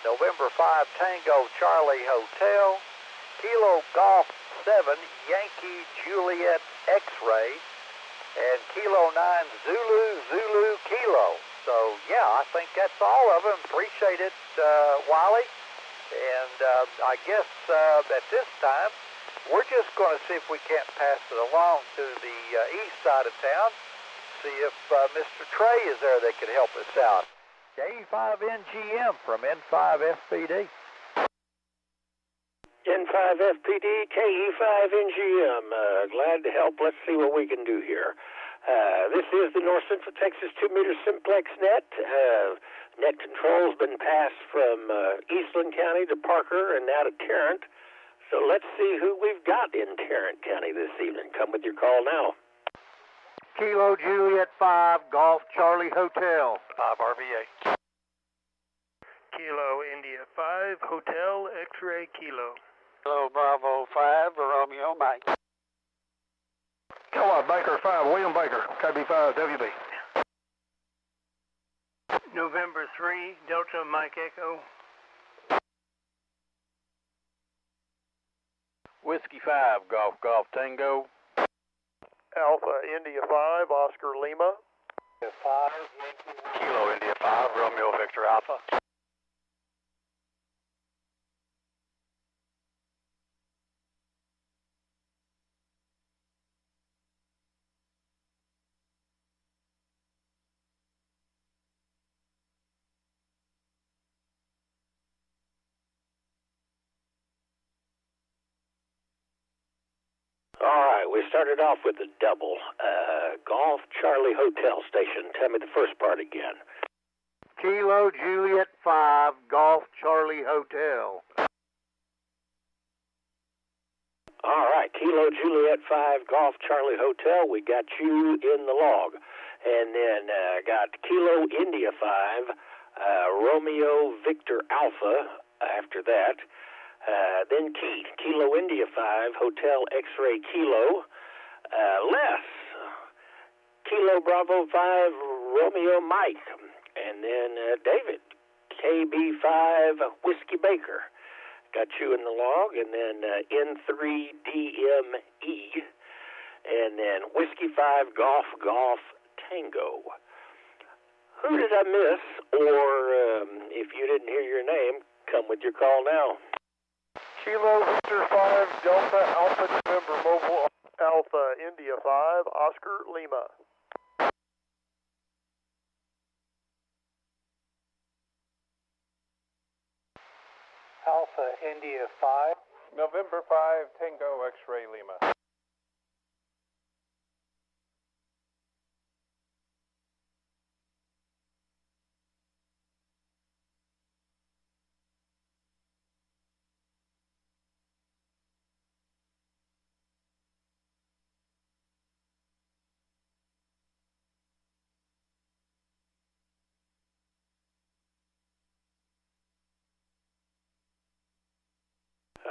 November 5 Tango Charlie Hotel, Kilo Golf 7 Yankee Juliet X-Ray, and Kilo 9 Zulu Zulu Kilo. So, yeah, I think that's all of them. Appreciate it, Wiley. And I guess at this time, we're just going to see if we can't pass it along to the east side of town, see if Mr. Trey is there that can help us out. K5NGM from N5FPD. N5FPD, KE5NGM. Glad to help. Let's see what we can do here. This is the North Central Texas 2-meter Simplex net. Net control's been passed from Eastland County to Parker and now to Tarrant. So let's see who we've got in Tarrant County this evening. Come with your call now. Kilo Juliet 5 Golf Charlie Hotel. 5 RVA. Kilo India 5 Hotel X-Ray Kilo. Kilo Bravo 5 Romeo Mike. Kilowatt Baker 5 William Baker, KB5 WB. November 3 Delta Mike Echo. Whiskey 5 Golf Tango. Alpha India 5 Oscar Lima. 5 Kilo India 5 Romeo Victor Alpha. All right, we started off with a double. Golf Charlie Hotel Station. Tell me the first part again. Kilo Juliet 5 Golf Charlie Hotel. All right, Kilo Juliet 5 Golf Charlie Hotel. We got you in the log. And then got Kilo India 5 Romeo Victor Alpha after that. Then Kilo India 5 Hotel X-Ray Kilo. Les Kilo Bravo 5 Romeo Mike. And then David KB5 Whiskey Baker. Got you in the log. And then N3DME. And then Whiskey 5 Golf Tango. Who did I miss? Or if you didn't hear your name, come with your call now. Kilo Victor 5 Delta Alpha November Mobile Alpha India 5 Oscar Lima. Alpha India 5. November 5 Tango X-Ray Lima.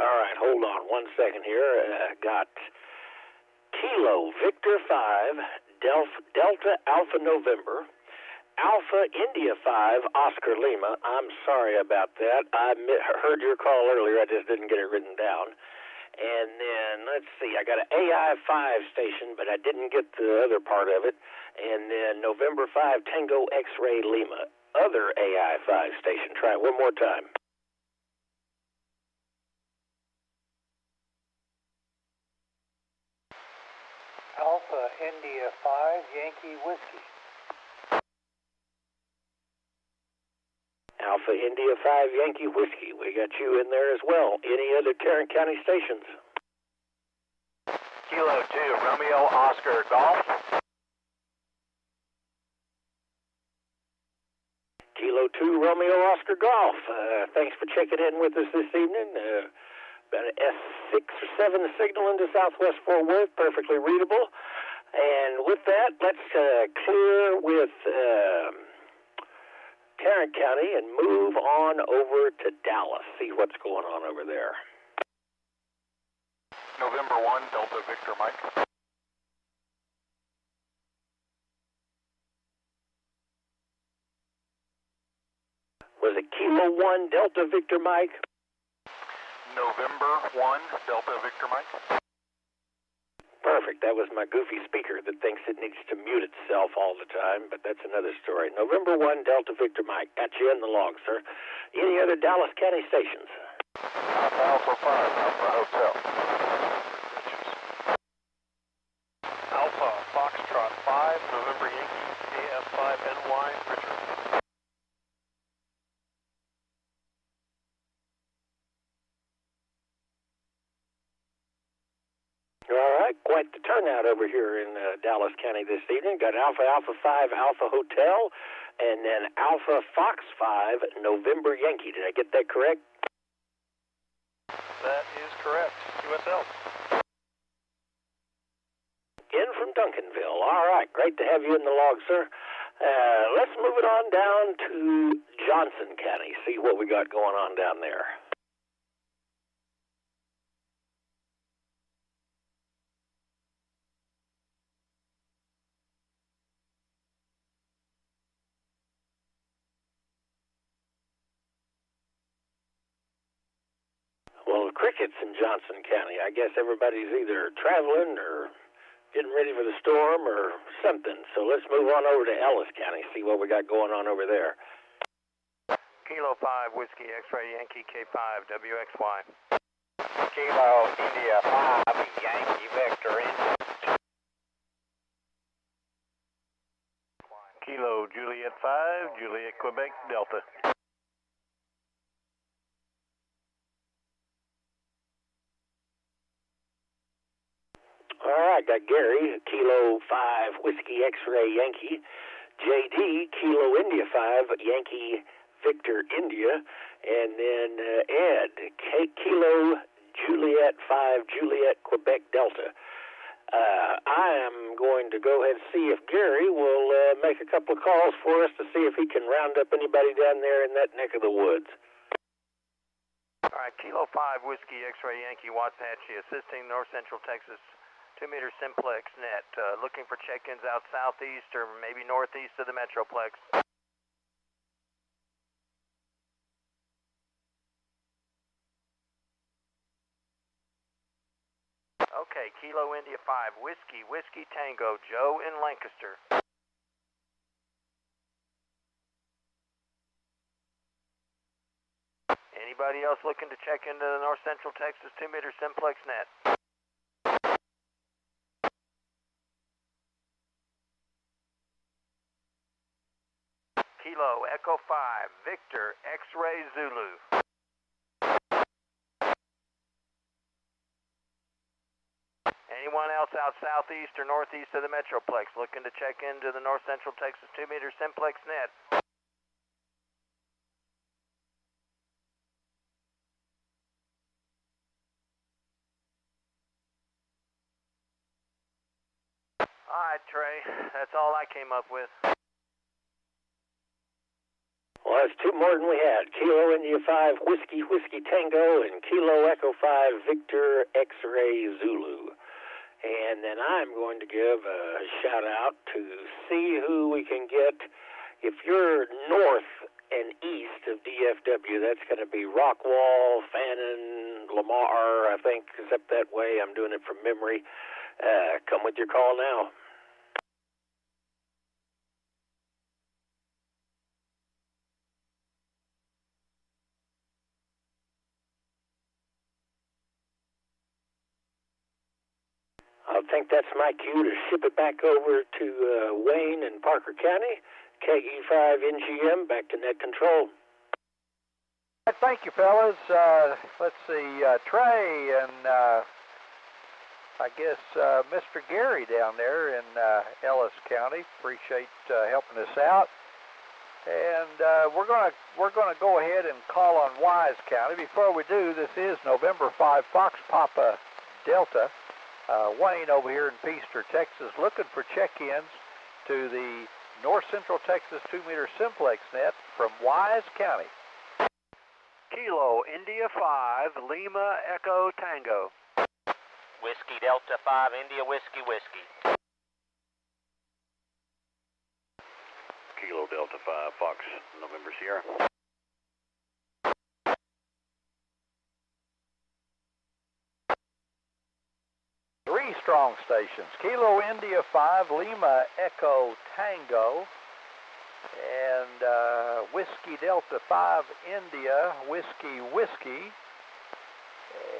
All right, hold on 1 second here. Got Kilo Victor 5 Delta Alpha November Alpha India 5 Oscar Lima. I'm sorry about that. I heard your call earlier. I just didn't get it written down. And then, let's see, I got an AI 5 station, but I didn't get the other part of it. And then November 5 Tango X-Ray Lima, other AI 5 station. Try it one more time. Alpha India 5 Yankee Whiskey. Alpha India 5 Yankee Whiskey. We got you in there as well. Any other Tarrant County stations? Kilo 2 Romeo Oscar Golf. Kilo 2 Romeo Oscar Golf. Thanks for checking in with us this evening. About an S6 or 7 signal into Southwest Fort Worth, perfectly readable. And with that, let's clear with Tarrant County and move on over to Dallas, see what's going on over there. November 1 Delta Victor Mike. Was it Kilo 1 Delta Victor Mike? November 1 Delta Victor Mike. Perfect. That was my goofy speaker that thinks it needs to mute itself all the time, but that's another story. November 1 Delta Victor Mike. Got you in the log, sir. Any other Dallas County stations? Alpha 5 Alpha Hotel. Alpha Foxtrot 5 November Yankee AF5NY Richard. All right, quite the turnout over here in Dallas County this evening. Got Alpha 5 Alpha Hotel, and then Alpha Fox 5 November Yankee. Did I get that correct? That is correct. USL. In from Duncanville. All right, great to have you in the log, sir. Let's move it on down to Johnson County, see what we got going on down there. Well, crickets in Johnson County. I guess everybody's either traveling or getting ready for the storm or something. So let's move on over to Ellis County, see what we got going on over there. Kilo 5 Whiskey X-Ray Yankee K5 WXY. Kilo India 5 Yankee Victor India. Kilo Juliet 5 Juliet Quebec Delta. All right, got Gary, Kilo 5 Whiskey X-Ray Yankee, JD, Kilo India 5 Yankee Victor India, and then Ed, Kilo Juliet 5 Juliet Quebec Delta. I am going to go ahead and see if Gary will make a couple of calls for us to see if he can round up anybody down there in that neck of the woods. All right, Kilo 5 Whiskey X-Ray Yankee Waxahachie assisting North Central Texas 2-meter Simplex net, looking for check-ins out southeast or maybe northeast of the Metroplex. Okay, Kilo India 5 Whiskey Tango Joe in Lancaster. Anybody else looking to check into the North Central Texas 2-meter Simplex net? Kilo Echo 5 Victor X-Ray Zulu. Anyone else out southeast or northeast of the Metroplex looking to check into the North Central Texas 2-meter Simplex net? All right, Trey, that's all I came up with. Well, that's two more than we had. Kilo India 5 Whiskey Tango and Kilo Echo 5 Victor X-Ray Zulu. And then I'm going to give a shout out to see who we can get if you're north and east of DFW, that's going to be Rockwall, Fannin, Lamar, I think, is up that way. I'm doing it from memory. Come with your call now. I think that's my cue to ship it back over to Wayne in Parker County. KE5NGM, back to net control. Thank you, fellas. Let's see, Trey and I guess Mr. Gary down there in Ellis County. Appreciate helping us out. And we're gonna go ahead and call on Wise County. Before we do, this is November 5, Fox Papa Delta. Wayne over here in Peaster, Texas, looking for check-ins to the North Central Texas 2-meter Simplex net from Wise County. Kilo India 5, Lima Echo Tango. Whiskey Delta 5, India Whiskey Whiskey. Kilo Delta 5, Fox, November Sierra. Three strong stations. Kilo India 5, Lima Echo Tango, and Whiskey Delta 5, India Whiskey Whiskey,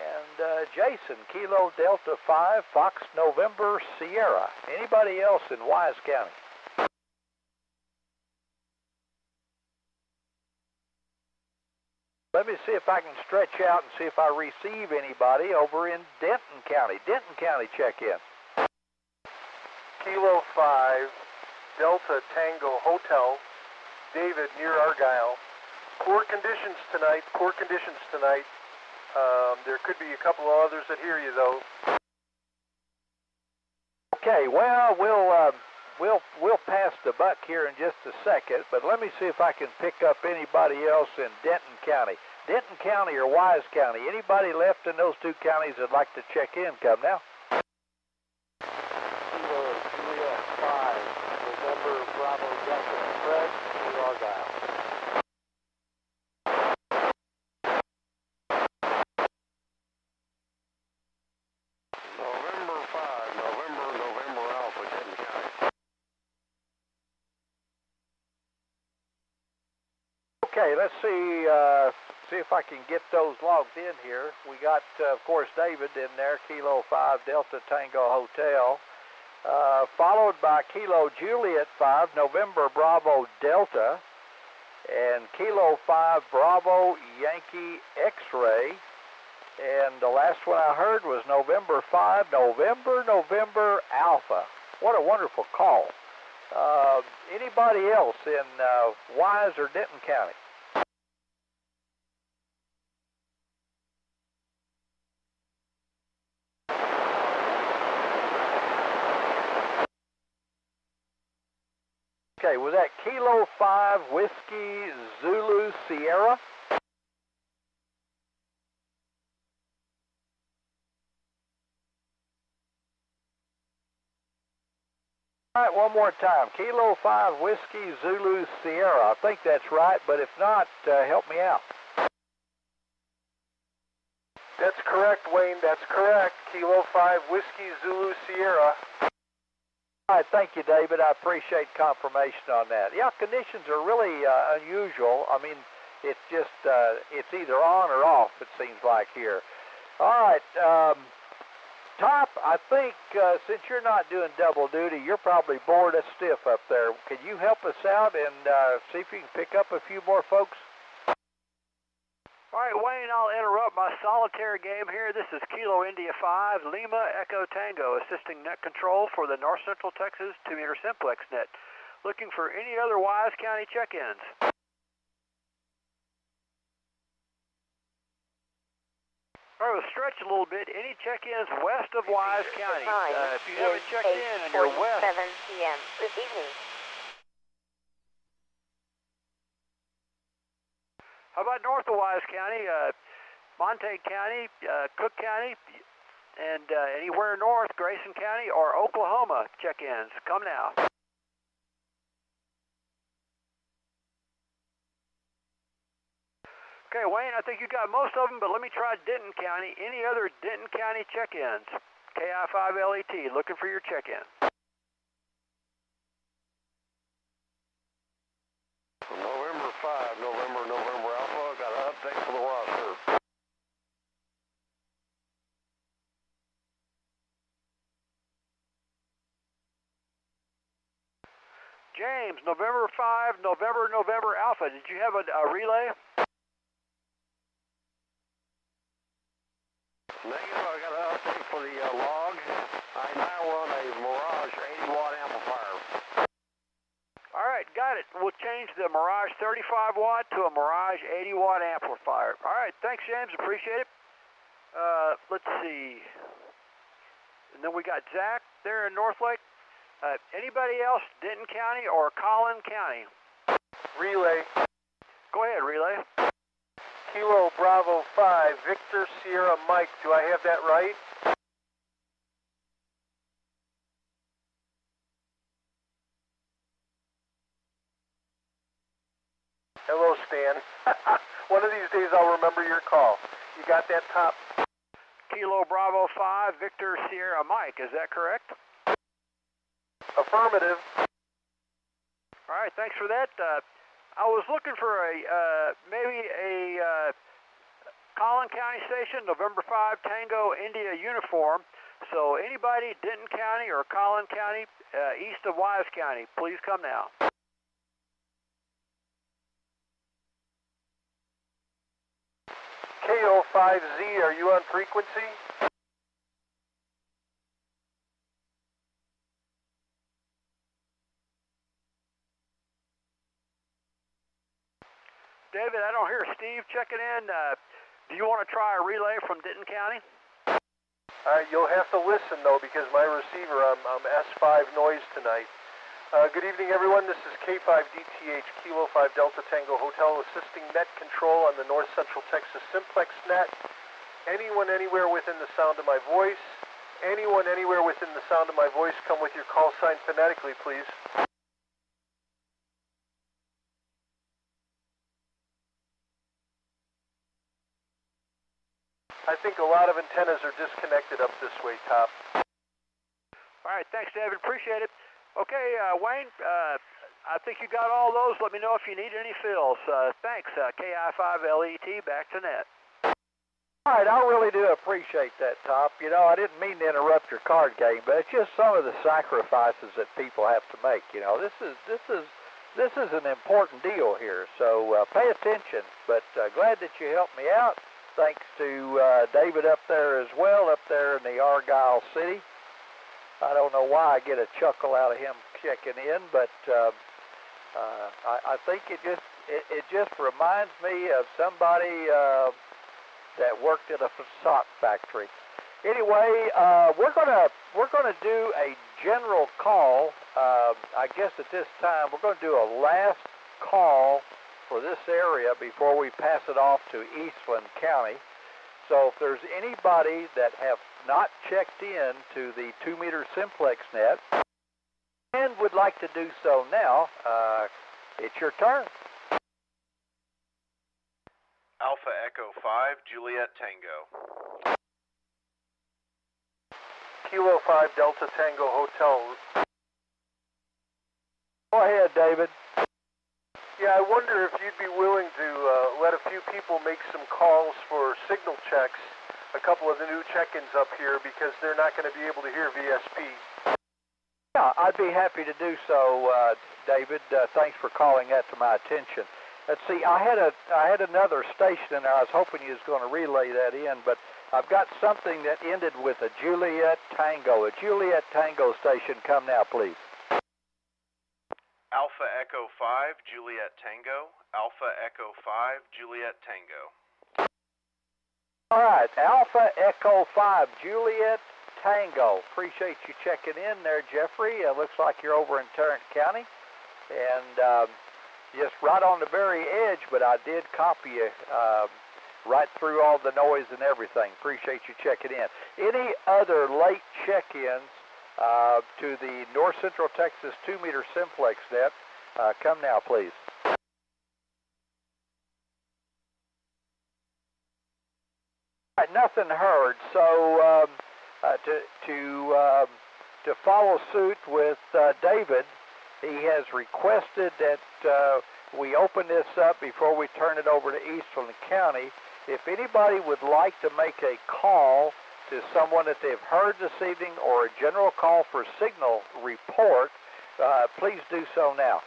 and Jason, Kilo Delta 5, Fox November Sierra. Anybody else in Wise County? Let me see if I can stretch out and see if I receive anybody over in Denton County. Denton County check-in. Kilo 5, Delta Tango Hotel, David near Argyle. Poor conditions tonight, there could be a couple of others that hear you, though. Okay, well, we'll pass the buck here in just a second, but let me see if I can pick up anybody else in Denton County. Denton County or Wise County, anybody left in those two counties that'd like to check in, come now. Kilo Juliet 5, November Bravo Delta Fred, New Argyle. November 5, November Alpha, Denton County. Okay, let's see if I can get those logged in here. We got, of course, David in there, Kilo 5 Delta Tango Hotel, followed by Kilo Juliet 5 November Bravo Delta, and Kilo 5 Bravo Yankee X-Ray, and the last one I heard was November 5 November Alpha. What a wonderful call. Anybody else in Wise or Denton County? Okay, was that Kilo 5 Whiskey Zulu Sierra? All right, one more time. Kilo 5 Whiskey Zulu Sierra. I think that's right, but if not, help me out. That's correct, Wayne, that's correct. Kilo 5 Whiskey Zulu Sierra. All right, thank you, David. I appreciate confirmation on that. Yeah, conditions are really unusual. I mean, it's just, it's either on or off, it seems like here. All right, Top, I think since you're not doing double duty, you're probably bored as stiff up there. Can you help us out and see if you can pick up a few more folks? All right, Wayne, I'll interrupt my solitary game here. This is Kilo India 5, Lima Echo Tango, assisting net control for the North Central Texas 2-meter Simplex net. Looking for any other Wise County check-ins. All right, we'll stretch a little bit. Any check-ins west of Wise County? If you haven't checked in and you're west... 7 p.m. this evening. How about north of Wise County, Montague County, Cook County, and anywhere north, Grayson County or Oklahoma check-ins? Come now. Okay, Wayne, I think you got most of them, but let me try Denton County. Any other Denton County check-ins? KI5LET, looking for your check-in. November 5, November Alpha, got an update for the roster. James, November 5, November Alpha, did you have a relay? Negative, I got an update for the log. I now run a Mirage 80-watt amplifier. All right, got it. We'll change the Mirage 35-watt to a Mirage 80-watt amplifier. All right, thanks, James. Appreciate it. Let's see. And then we got Zach there in Northlake. Anybody else, Denton County or Collin County? Relay. Go ahead, relay. Kilo Bravo 5, Victor Sierra Mike. Do I have that right? Hello, Stan. One of these days I'll remember your call. You got that, Top? Kilo Bravo 5, Victor Sierra Mike. Is that correct? Affirmative. All right, thanks for that. I was looking for maybe a Collin County station, November 5 Tango India uniform. So anybody, Denton County or Collin County, east of Wise County, please come now. KO5Z, are you on frequency? David, I don't hear Steve checking in. Do you want to try a relay from Denton County? You'll have to listen, though, because my receiver, I'm S5 noise tonight. Good evening, everyone. This is K5DTH, Kilo 5 Delta Tango Hotel, assisting net control on the North Central Texas Simplex net. Anyone anywhere within the sound of my voice, anyone anywhere within the sound of my voice, come with your call sign phonetically, please. I think a lot of antennas are disconnected up this way, Top. All right, thanks, David. Appreciate it. Okay, Wayne, I think you got all those. Let me know if you need any fills. Thanks, KI5LET, back to net. All right, I really do appreciate that, Top. You know, I didn't mean to interrupt your card game, but it's just some of the sacrifices that people have to make. You know, this is an important deal here, so pay attention. But glad that you helped me out. Thanks to David up there as well, up there in the Argyle City. I don't know why I get a chuckle out of him checking in, but I think it just reminds me of somebody that worked at a sock factory. Anyway, we're gonna do a general call. I guess at this time we're gonna do a last call for this area before we pass it off to Eastland County. So if there's anybody that have not checked in to the 2-meter Simplex net and would like to do so now, it's your turn. Alpha Echo 5, Juliet Tango. Kilo 5 Delta Tango Hotel. Go ahead, David. Yeah, I wonder if you'd be willing to let a few people make some calls for signal checks, a couple of the new check-ins up here, because they're not going to be able to hear VSP. Yeah, I'd be happy to do so, David. Thanks for calling that to my attention. Let's see, I had another station, and I was hoping you was going to relay that in, but I've got something that ended with a Juliet Tango. A Juliet Tango station, come now, please. Alpha Echo 5, Juliet Tango. Alpha Echo 5, Juliet Tango. All right, Alpha Echo 5, Juliet Tango. Appreciate you checking in there, Jeffrey. Looks like you're over in Tarrant County. And just right on the very edge, but I did copy you right through all the noise and everything. Appreciate you checking in. Any other late check-ins to the North Central Texas 2-meter Simplex net, come now, please. Nothing heard. So to follow suit with David, he has requested that we open this up before we turn it over to Eastland County. If anybody would like to make a call to someone that they've heard this evening or a general call for signal report, please do so now.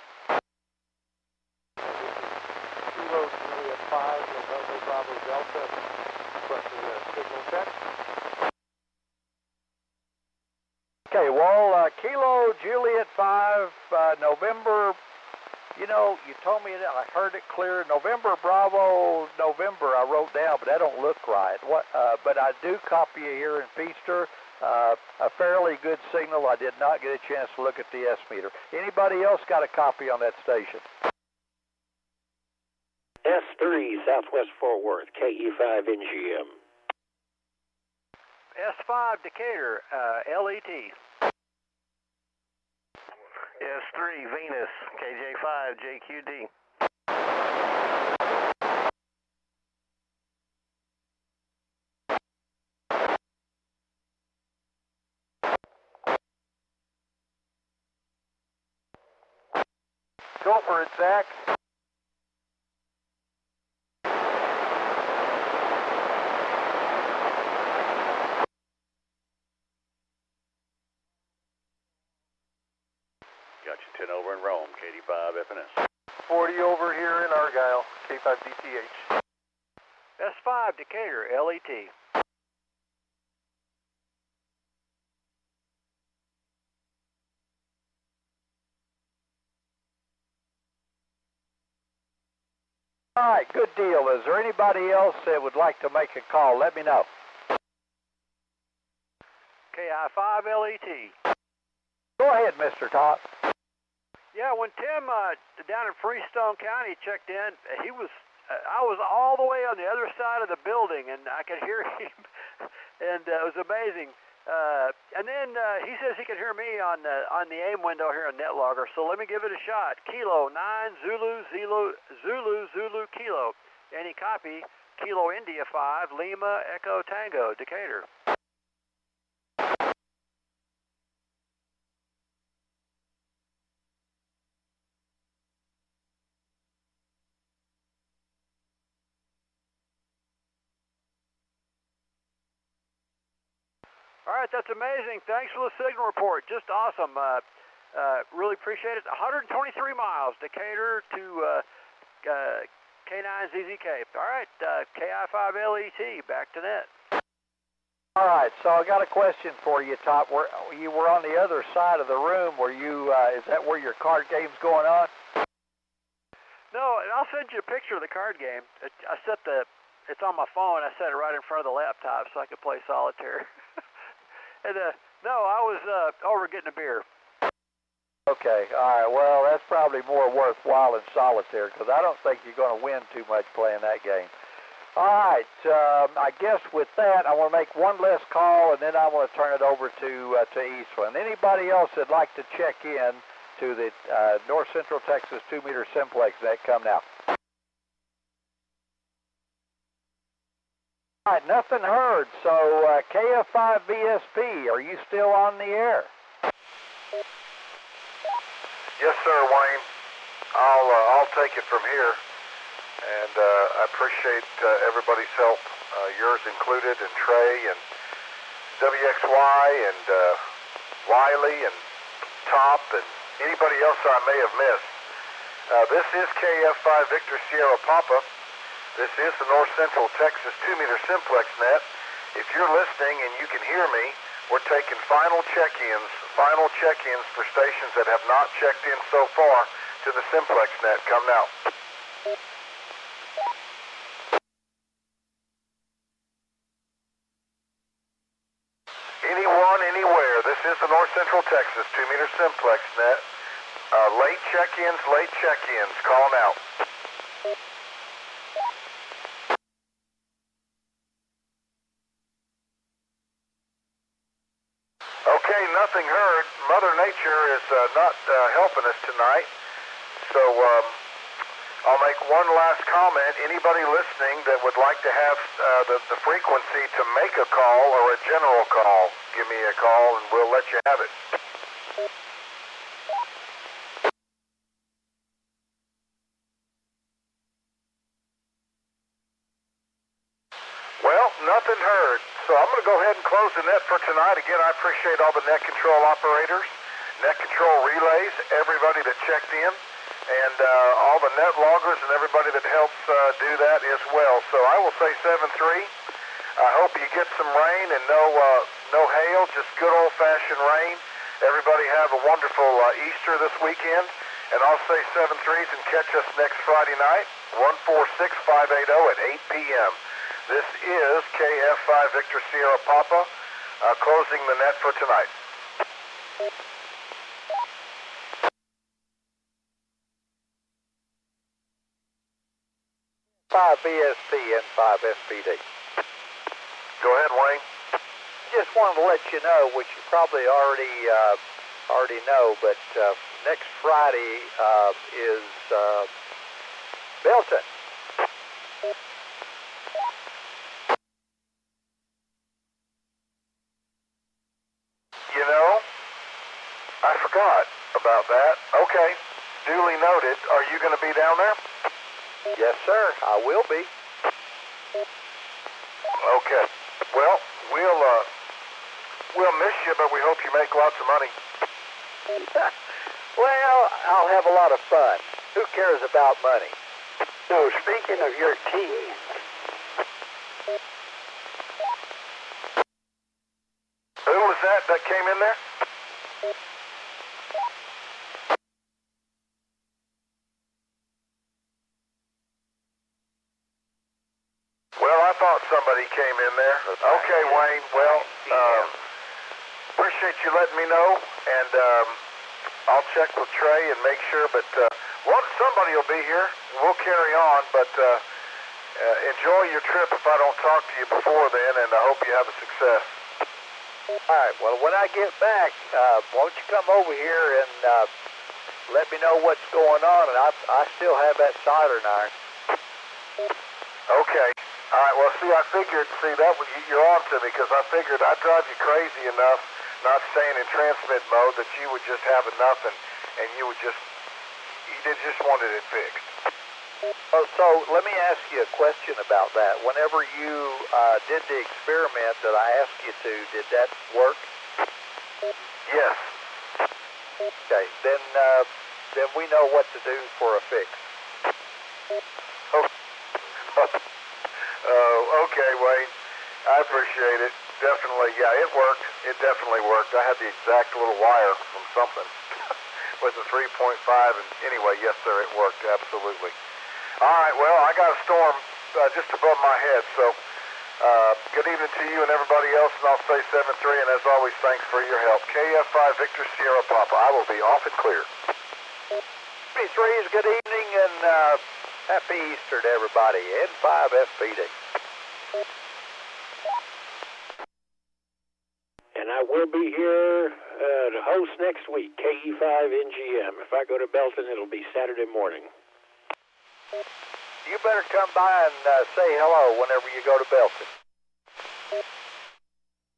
Kilo Juliet 5, November Bravo Delta, requesting a signal check. Okay, well, Kilo Juliet 5, November, you know, you told me that, I heard it clear. November Bravo, November, I wrote down, but that don't look right. But I do copy it here in Feaster. A fairly good signal. I did not get a chance to look at the S-meter. Anybody else got a copy on that station? S3, Southwest Fort Worth, KE5 NGM. S5 Decatur, LET. S3 Venus, KJ5 JQD. Go for it, Zach. Got you 10 over in Rome, KD5 FNS. 40 over here in Argyle, K5DTH. S5 Decatur, LET. All right, good deal. Is there anybody else that would like to make a call? Let me know. KI5 LET. Go ahead, Mr. Top. Yeah, when Tim down in Freestone County checked in, he was I was all the way on the other side of the building, and I could hear him, and it was amazing. And then he says he can hear me on the AIM window here on NetLogger, so let me give it a shot. Kilo 9 Zulu Kilo. Any copy? Kilo India 5 Lima Echo Tango Decatur. All right, that's amazing. Thanks for the signal report. Just awesome. Really appreciate it. 123 miles, Decatur to K9ZZK. All right, KI5LET, back to net. All right, so I got a question for you, Top. You were on the other side of the room. Were you? Is that where your card game's going on? No, and I'll send you a picture of the card game. It's on my phone. I set it right in front of the laptop so I could play solitaire. And no, I was over getting a beer. Okay, all right. Well, that's probably more worthwhile than solitaire because I don't think you're going to win too much playing that game. All right, I guess with that, I want to make one last call, and then I want to turn it over to Eastland. Anybody else that'd like to check in to the North Central Texas 2-meter Simplex net, come now. All right, nothing heard. So KF5VSP, are you still on the air? Yes, sir, Wayne. I'll take it from here, and I appreciate everybody's help, yours included, and Trey, and WXY, and Wiley, and Top, and anybody else I may have missed. This is KF5 Victor Sierra Papa. This is the North Central Texas 2-meter Simplex net. If you're listening and you can hear me, we're taking final check-ins for stations that have not checked in so far to the Simplex net. Come now. Anyone, anywhere, this is the North Central Texas 2-meter Simplex net. Late check-ins, call them out. Okay, nothing heard. Mother Nature is not helping us tonight. So I'll make one last comment. Anybody listening that would like to have the frequency to make a call or a general call, give me a call and we'll let you have it. Well, nothing heard. So I'm going to go ahead and close the net for tonight. Again, I appreciate all the net control operators, net control relays, everybody that checked in, and all the net loggers and everybody that helps do that as well. So I will say 7-3. I hope you get some rain and no hail, just good old-fashioned rain. Everybody have a wonderful Easter this weekend. And I'll say 7-3s and catch us next Friday night, 146580 at 8 p.m. This is KF5 Victor Sierra Papa closing the net for tonight. 5 BSP and 5 FPD. Go ahead, Wayne. Just wanted to let you know, which you probably already know, but next Friday is Belton. You know, I forgot about that. Okay, duly noted. Are you going to be down there? Yes, sir, I will be. Okay. Well, we'll miss you, but we hope you make lots of money. Well, I'll have a lot of fun. Who cares about money? So, speaking of your team, who was that came in there? Well, I thought somebody came in there. Okay, Wayne. Well, appreciate you letting me know, and I'll check with Trey and make sure. But somebody will be here. We'll carry on, but enjoy your trip if I don't talk to you before then, and I hope you have a success. All right. Well, when I get back, won't you come over here and let me know what's going on? And I still have that soldering iron. Okay. All right, well, I figured, that was, you're on to me, because I figured I'd drive you crazy enough not staying in transmit mode that you would just have enough and you just wanted it fixed. Oh, so let me ask you a question about that. Whenever you did the experiment that I asked you to, did that work? Yes. Okay, then we know what to do for a fix. Okay, Wayne. I appreciate it. Definitely, yeah, it worked. It definitely worked. I had the exact little wire from something with the 3.5, and anyway, yes, sir, it worked, absolutely. All right, well, I got a storm just above my head, so good evening to you and everybody else, and I'll say 7-3, and as always, thanks for your help. KF5 Victor Sierra Papa, I will be off and clear. 3's good evening, and happy Easter to everybody, and 5 FPD. And I will be here to host next week, KE5 NGM. If I go to Belton, it'll be Saturday morning. You better come by and say hello whenever you go to Belton.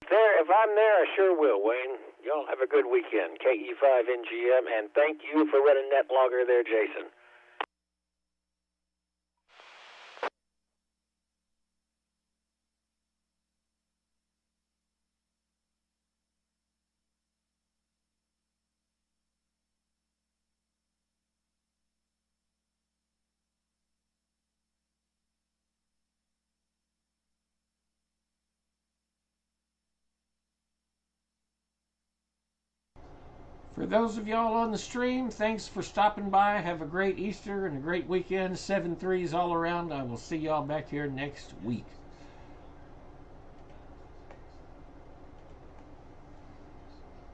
If I'm there, I sure will, Wayne. Y'all have a good weekend, KE5 NGM, and thank you for running that logger there, Jason. For those of y'all on the stream, thanks for stopping by. Have a great Easter and a great weekend. 7-3s all around. I will see y'all back here next week.